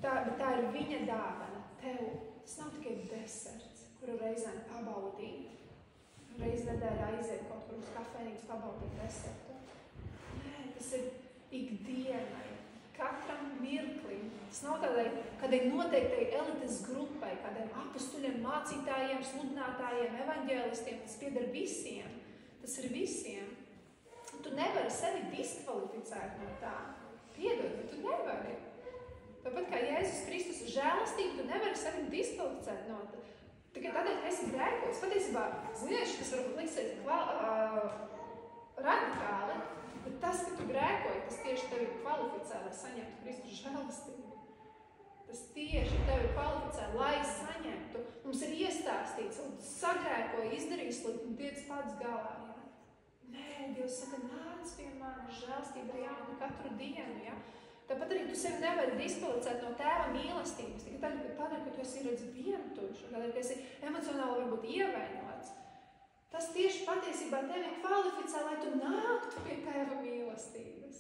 Bet tā ir viņa dāvana tev. Tas nav tikai deserts, kuru reizēm pabaudīt. Reiz nedēļā aiziet kaut kur uz kafejnīcu pabaudīt desertu. Nē, tas ir ikdienai, katram mirklim. Tas nav kādai noteiktai elites grupai, kādiem apustuļiem, mācītājiem, sludinātājiem, evaņģēlistiem. Tas pieder visiem. Tas ir visiem. Tu nevari sevi diskvalificēt no tā. Piedod, bet tu nevari. Tāpat kā Jēzus Kristus ir žēlastība, tu nevari sevi diskvalificēt no tā. Tikai tādēļ, ka esi grēkots. Patiesībā, zinies, tas varbūt liksies radikāli, bet tas, ka tu grēkoji, tas tieši tevi kvalificē, lai saņemtu Kristus žēlastību. Tas tieši tevi kvalificē, lai saņemtu. Mums ir iestāstīts, un sagrēkoji, izdarīja slikti un tiec pats galā. Nē, Dievs saka, nāc pie mani, žēlstībā jauna katru dienu, ja? Tāpat arī tu sevi nevari displicēt no tēva mīlestības, tikai tādēļ, ka tu esi redzi vientuļš, un tādēļ, ka esi emocionāli varbūt ievainots. Tas tieši patiesībā tevi kvalificē, lai tu nāktu pie tēva mīlestības.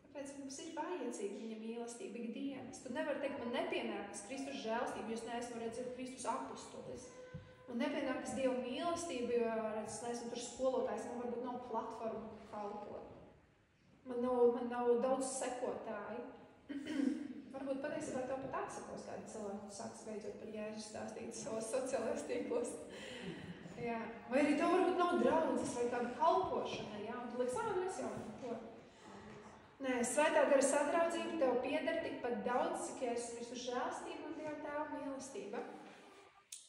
Tāpēc mums ir vajadzīga viņa mīlestība ikdienas. Tu nevari teikt, man nepienākas Kristus žēlstība, jo es neesmu redzēt Kristus apustulis. Man nepienākas Dieva mīlestība, jo es neesmu tur skolotājs, man varbūt nav platforma kalpot. Man nav daudz sekotāju. Varbūt patiesībā tev pat atsakos kādi cilvēki, tu sāks beidzot par Jēzu stāstīt savos sociālajos tīklos. Jā. Vai arī tev varbūt nav draudzes vai kāda kalpošana, jā, un tu liekas, es jau to. Nē, svētā gara sadraudzība tev pieder tikpat daudz, cik Jēzus Kristus žēlstība un Dieva tēva mīlestība.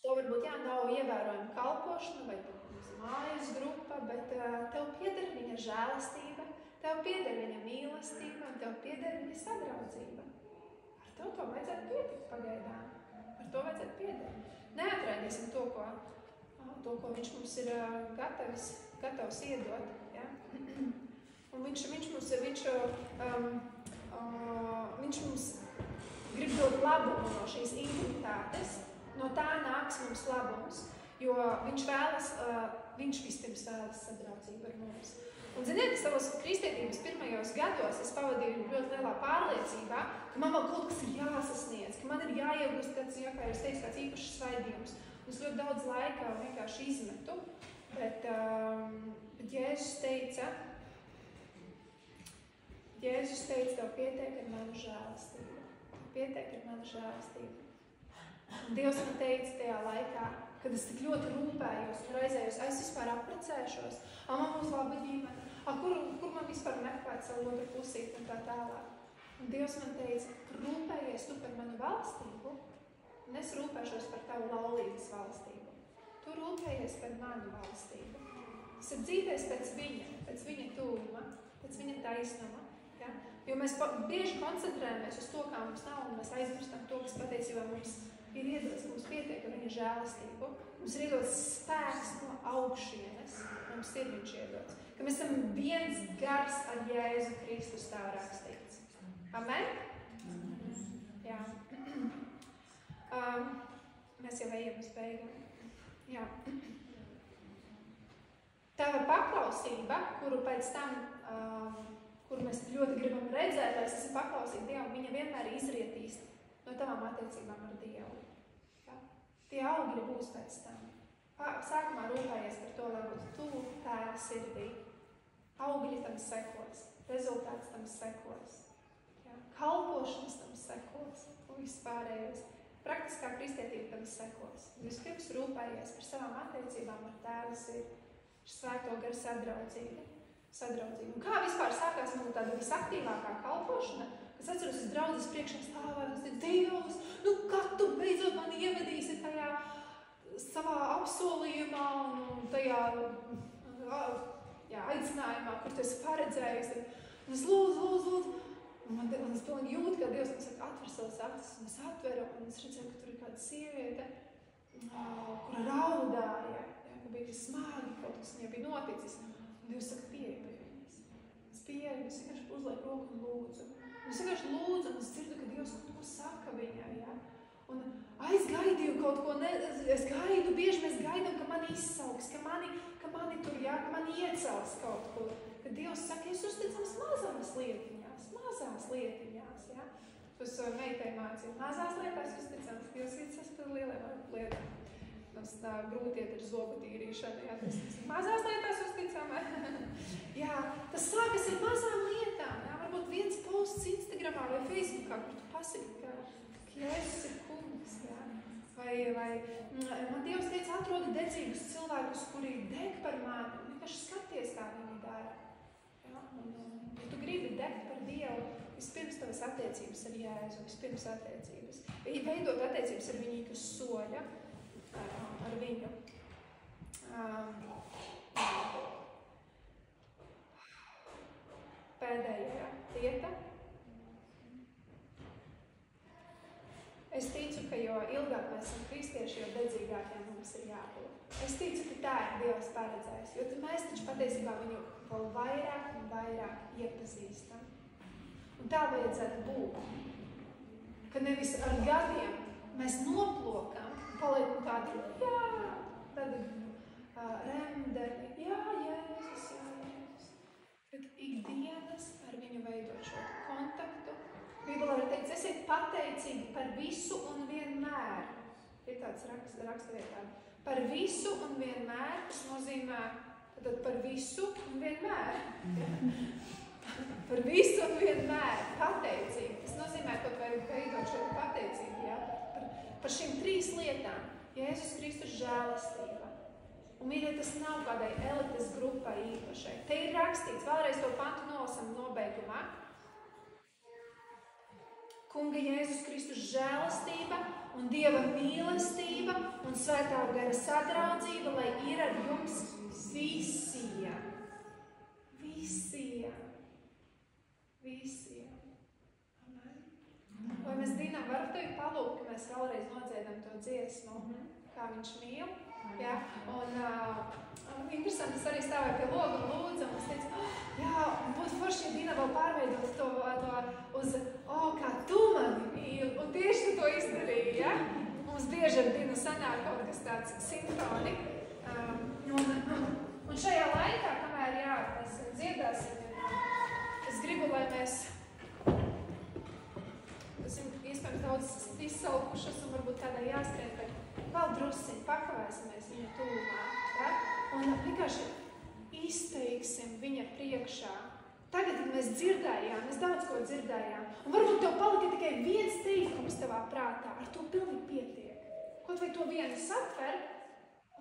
Tev varbūt, jā, nav ievērojama kalpošana vai mājas grupa, bet tev pieder viņa žēlastība, tev pieder viņa mīlestība un tev pieder viņa sadraudzība. Ar to vajadzētu pietikt pagaidām. Ar to vajadzētu pieder. Neatraidīsim to, ko viņš mums ir gatavs iedot. Ja? Un viņš mums grib dot labumu no šīs intimitātes, no tā nāks mums labums, jo viņš vispirms vēlas sadraudzību ar mums. Un ziniet, savos kristietības pirmajos gados es pavadīju ļoti lielā pārliecībā, ka man vēl kaut kas ir jāsasniedz, ka man ir jāiegūst kāds, ja, kā jūs teicu, kāds īpašs svaidījums. Un es ļoti daudz laika vienkārši izmetu, bet Jēzus teica, tev pietiek ar manu žēlastību. Pietiek ar manu žēlastību. Un Dievs man teica tajā laikā, kad es tik ļoti rūpējos un raizējos, es vispār apprecēšos, man būs laba ģimene, kur man vispār meklēt savu otru pusīti un tā tālāk. Un Dievs man teica, rūpējies tu par manu valstību, un es rūpēšos par tavu laulības valstību. Tu rūpējies par manu valstību. Tas ir dzīties pēc viņa tuvuma, pēc viņa taisnuma. Ja? Jo mēs bieži koncentrējamies uz to, kā mums nav, un mēs aizmirstam to, kas patiesībā mums ir iedots, mums pietiek ar viņa žēlastību. Mums ir iedots spēks no augšienes, mums ir viņš iedots. Ka mēs esam viens gars ar Jēzu Kristus, tā rakstīts. Amen? Jā. Mēs jau ejam uz beigām. Jā. Tava paklausība, kuru pēc tam, kuru mēs ļoti gribam redzēt, lai es esmu paklausība Dievam, viņa vienmēr izrietīs no tavām attiecībām ar Dievu. Ja? Tie augļi būs pēc tam. Sākumā rūpējies par to, lai būtu tuvu tēva sirdī. Augļi tam sekos, rezultāts tam sekos. Ja? Kalpošanas tam sekos, un viss pārējais. Praktiskā kristietība tam sekos. Vispirms rūpējies par savām attiecībām ar tēva sirdi, svēto garu sadraudzību. Un kā vispār sākās man tāda visaktīvākā kalpošana? Es atceros, es draudzes priekšā stāvēju, es teicu, Dievs, kad tu beidzot mani ievedīsi tajā savā apsolījumā un tajā aicinājumā, kur tu esi paredzējis. Un es lūdzu. Un es pilnīgi jūtu, ka Dievs man saka, atver savas acis, un es atveru, un es redzēju, ka tur ir kāda sieviete, kura raudāja, ka bija smagi, kaut kas viņai bija noticis. Un Dievs saka, pieeja pie viņas. Es pieeju, es vienkārši uzlieku roku un lūdzu. Un es vienkārši lūdzu, un es dzirdu, ka Dievs kaut ko saka viņai, ja? Un aizgaidīju kaut ko, es gaidu, bieži mēs gaidām, ka mani izsauks, ka mani tur, ja? Ka mani iecels kaut kur. Kad Dievs saka, es uzticams mazās lietiņās, ja? Es meitai mācīju, mazās lietās uzticams, Dievs iecels par lielām lietām. Mums tā grūti iet ar zobu tīrīšanu, jā, tas mazās lietās uzticamā. Jā, tas sākas ar mazām lietām, jā, varbūt viens posts Instagramā vai Facebookā, kur tu pasaki, ka Jēzus ir kungs, jā. Vai man Dievs teica, atrodi dedzīgus cilvēkus, kuri deg par mani, un vienkārši skaties, kā viņi dara. Jā, ja tu gribi degt par Dievu, vispirms tavas attiecības ar Jēzu, vispirms attiecības. Veidot attiecības ar viņu, kas soļa, ar viņu. Pēdējā lieta. Es ticu, ka jo jo ilgāk mēs esam kristieši, jo dedzīgākiem mums ir jābūt. Es ticu, ka tā ir Dievs paredzējis, jo mēs taču patiesībā viņu vēl vairāk un vairāk iepazīstam. Un tā vajadzētu būt. Ka nevis ar gadiem mēs noplokam, paliekam tādi, jā, tādi remdeni, jā, Jēzus. Bet ikdienas ar viņu veidot šo kontaktu. Bībelē var teikt, esiet pateicīgi par visu un vienmēr. Ir tāds rakstvietā. Par visu un vienmēr, tas nozīmē, tad par visu un vienmēr. Par visu un vienmēr pateicīgi. Tas nozīmē, kaut vai veidot šo pateicību, jā, par šīm 3 lietām. Jēzus Kristus žēlastība. Un, mīļie, tas nav kādai elites grupai īpašai. Te ir rakstīts, vēlreiz to pantu nolasam nobeigumā. Kunga Jēzus Kristus žēlastība un Dieva mīlestība un svētā gara sadraudzība, lai ir ar jums visiem. Visiem. Visiem. Amen. Vai mēs, Dina, varam tevi palūgt, ka mēs vēlreiz nodziedam to dziesmu, kā viņš mīl? Ja? Un interesanti, es arī stāvēju pie loga un lūdzu, un es teicu, jā, būtu forši, ja Dina vēl pārveidot to uz, kā tu mani mīli, un tieši tu to izdarīji, ja? Mums bieži ar Dinu sanāk kaut kas tāds sinhroni. Un šajā laikā, kamēr, jā, mēs dziedāsim, es gribu, lai mēs esam iespējams daudz izsalkušas un varbūt tādai jāskrien, bet vēl drusciņi pakavēsimies viņa tuvumā, ja? Un vienkārši izteiksim viņa priekšā. Tagad, kad mēs dzirdējām, mēs daudz ko dzirdējām, un varbūt tev palika tikai viens teikums tavā prātā, ar to pilnīgi pietiek. Kaut vai to vienu satver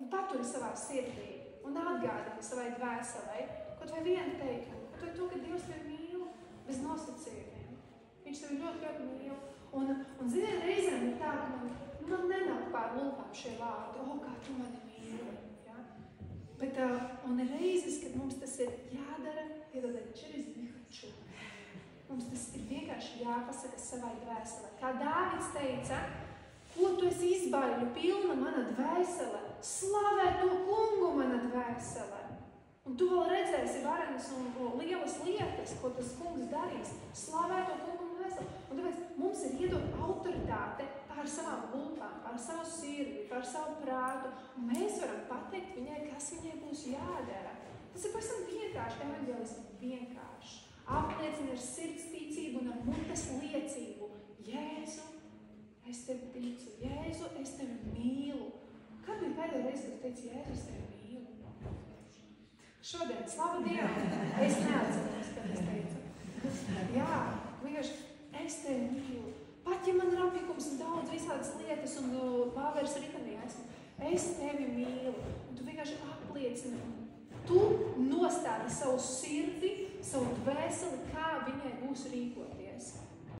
un paturi savā sirdī un atgādini savai dvēselei, kaut vai vienu teikumu, kaut vai to, ka Dievs tevi mīl bez nosacījumiem. Viņš tevi ļoti, ļoti mīl. Un ziniet, reizēm ir tā, ka man nenāk pār lūpām šie vārdi, kā tu mani mīli. Ja? Bet, un reizes, kad mums tas ir jādara, mums tas ir vienkārši jāpasaka savai dvēselē. Kā Dāvids teica, ko tu esi izbaiļu pilna mana dvēsele, slavē to kungu mana dvēsele. Un tu vēl redzēsi varenas un lielas lietas, ko tas kungs darīs, slavē to kungu mana dvēsele. Un tāpēc mums ir iedot autoritāte pār savām lūpām, pār savu sirdi, pār savu prātu. Un mēs varam pateikt viņai, kas viņai būs jādara. Tas ir pavisam vienkārši, evaņģēlisms vienkārši. Apliecina ar sirdstīcību un ar mutes liecību. Jēzu, es tevi ticu. Jēzu, es tevi mīlu. Kad bija pēdējā reize, kad teici, Jēzu, es tevi mīlu? Šodien, slavu Dievu, es neatceros, kad es teicu. Jā, vienkārši, es tevi mīlu. Pat, ja man ir apjukums un daudz visādas lietas un pāvērs ritamī esmu, es tevi mīlu. Un tu vienkārši apliecini. Tu nostādi savu sirdi, savu dvēseli, kā viņai būs rīkot.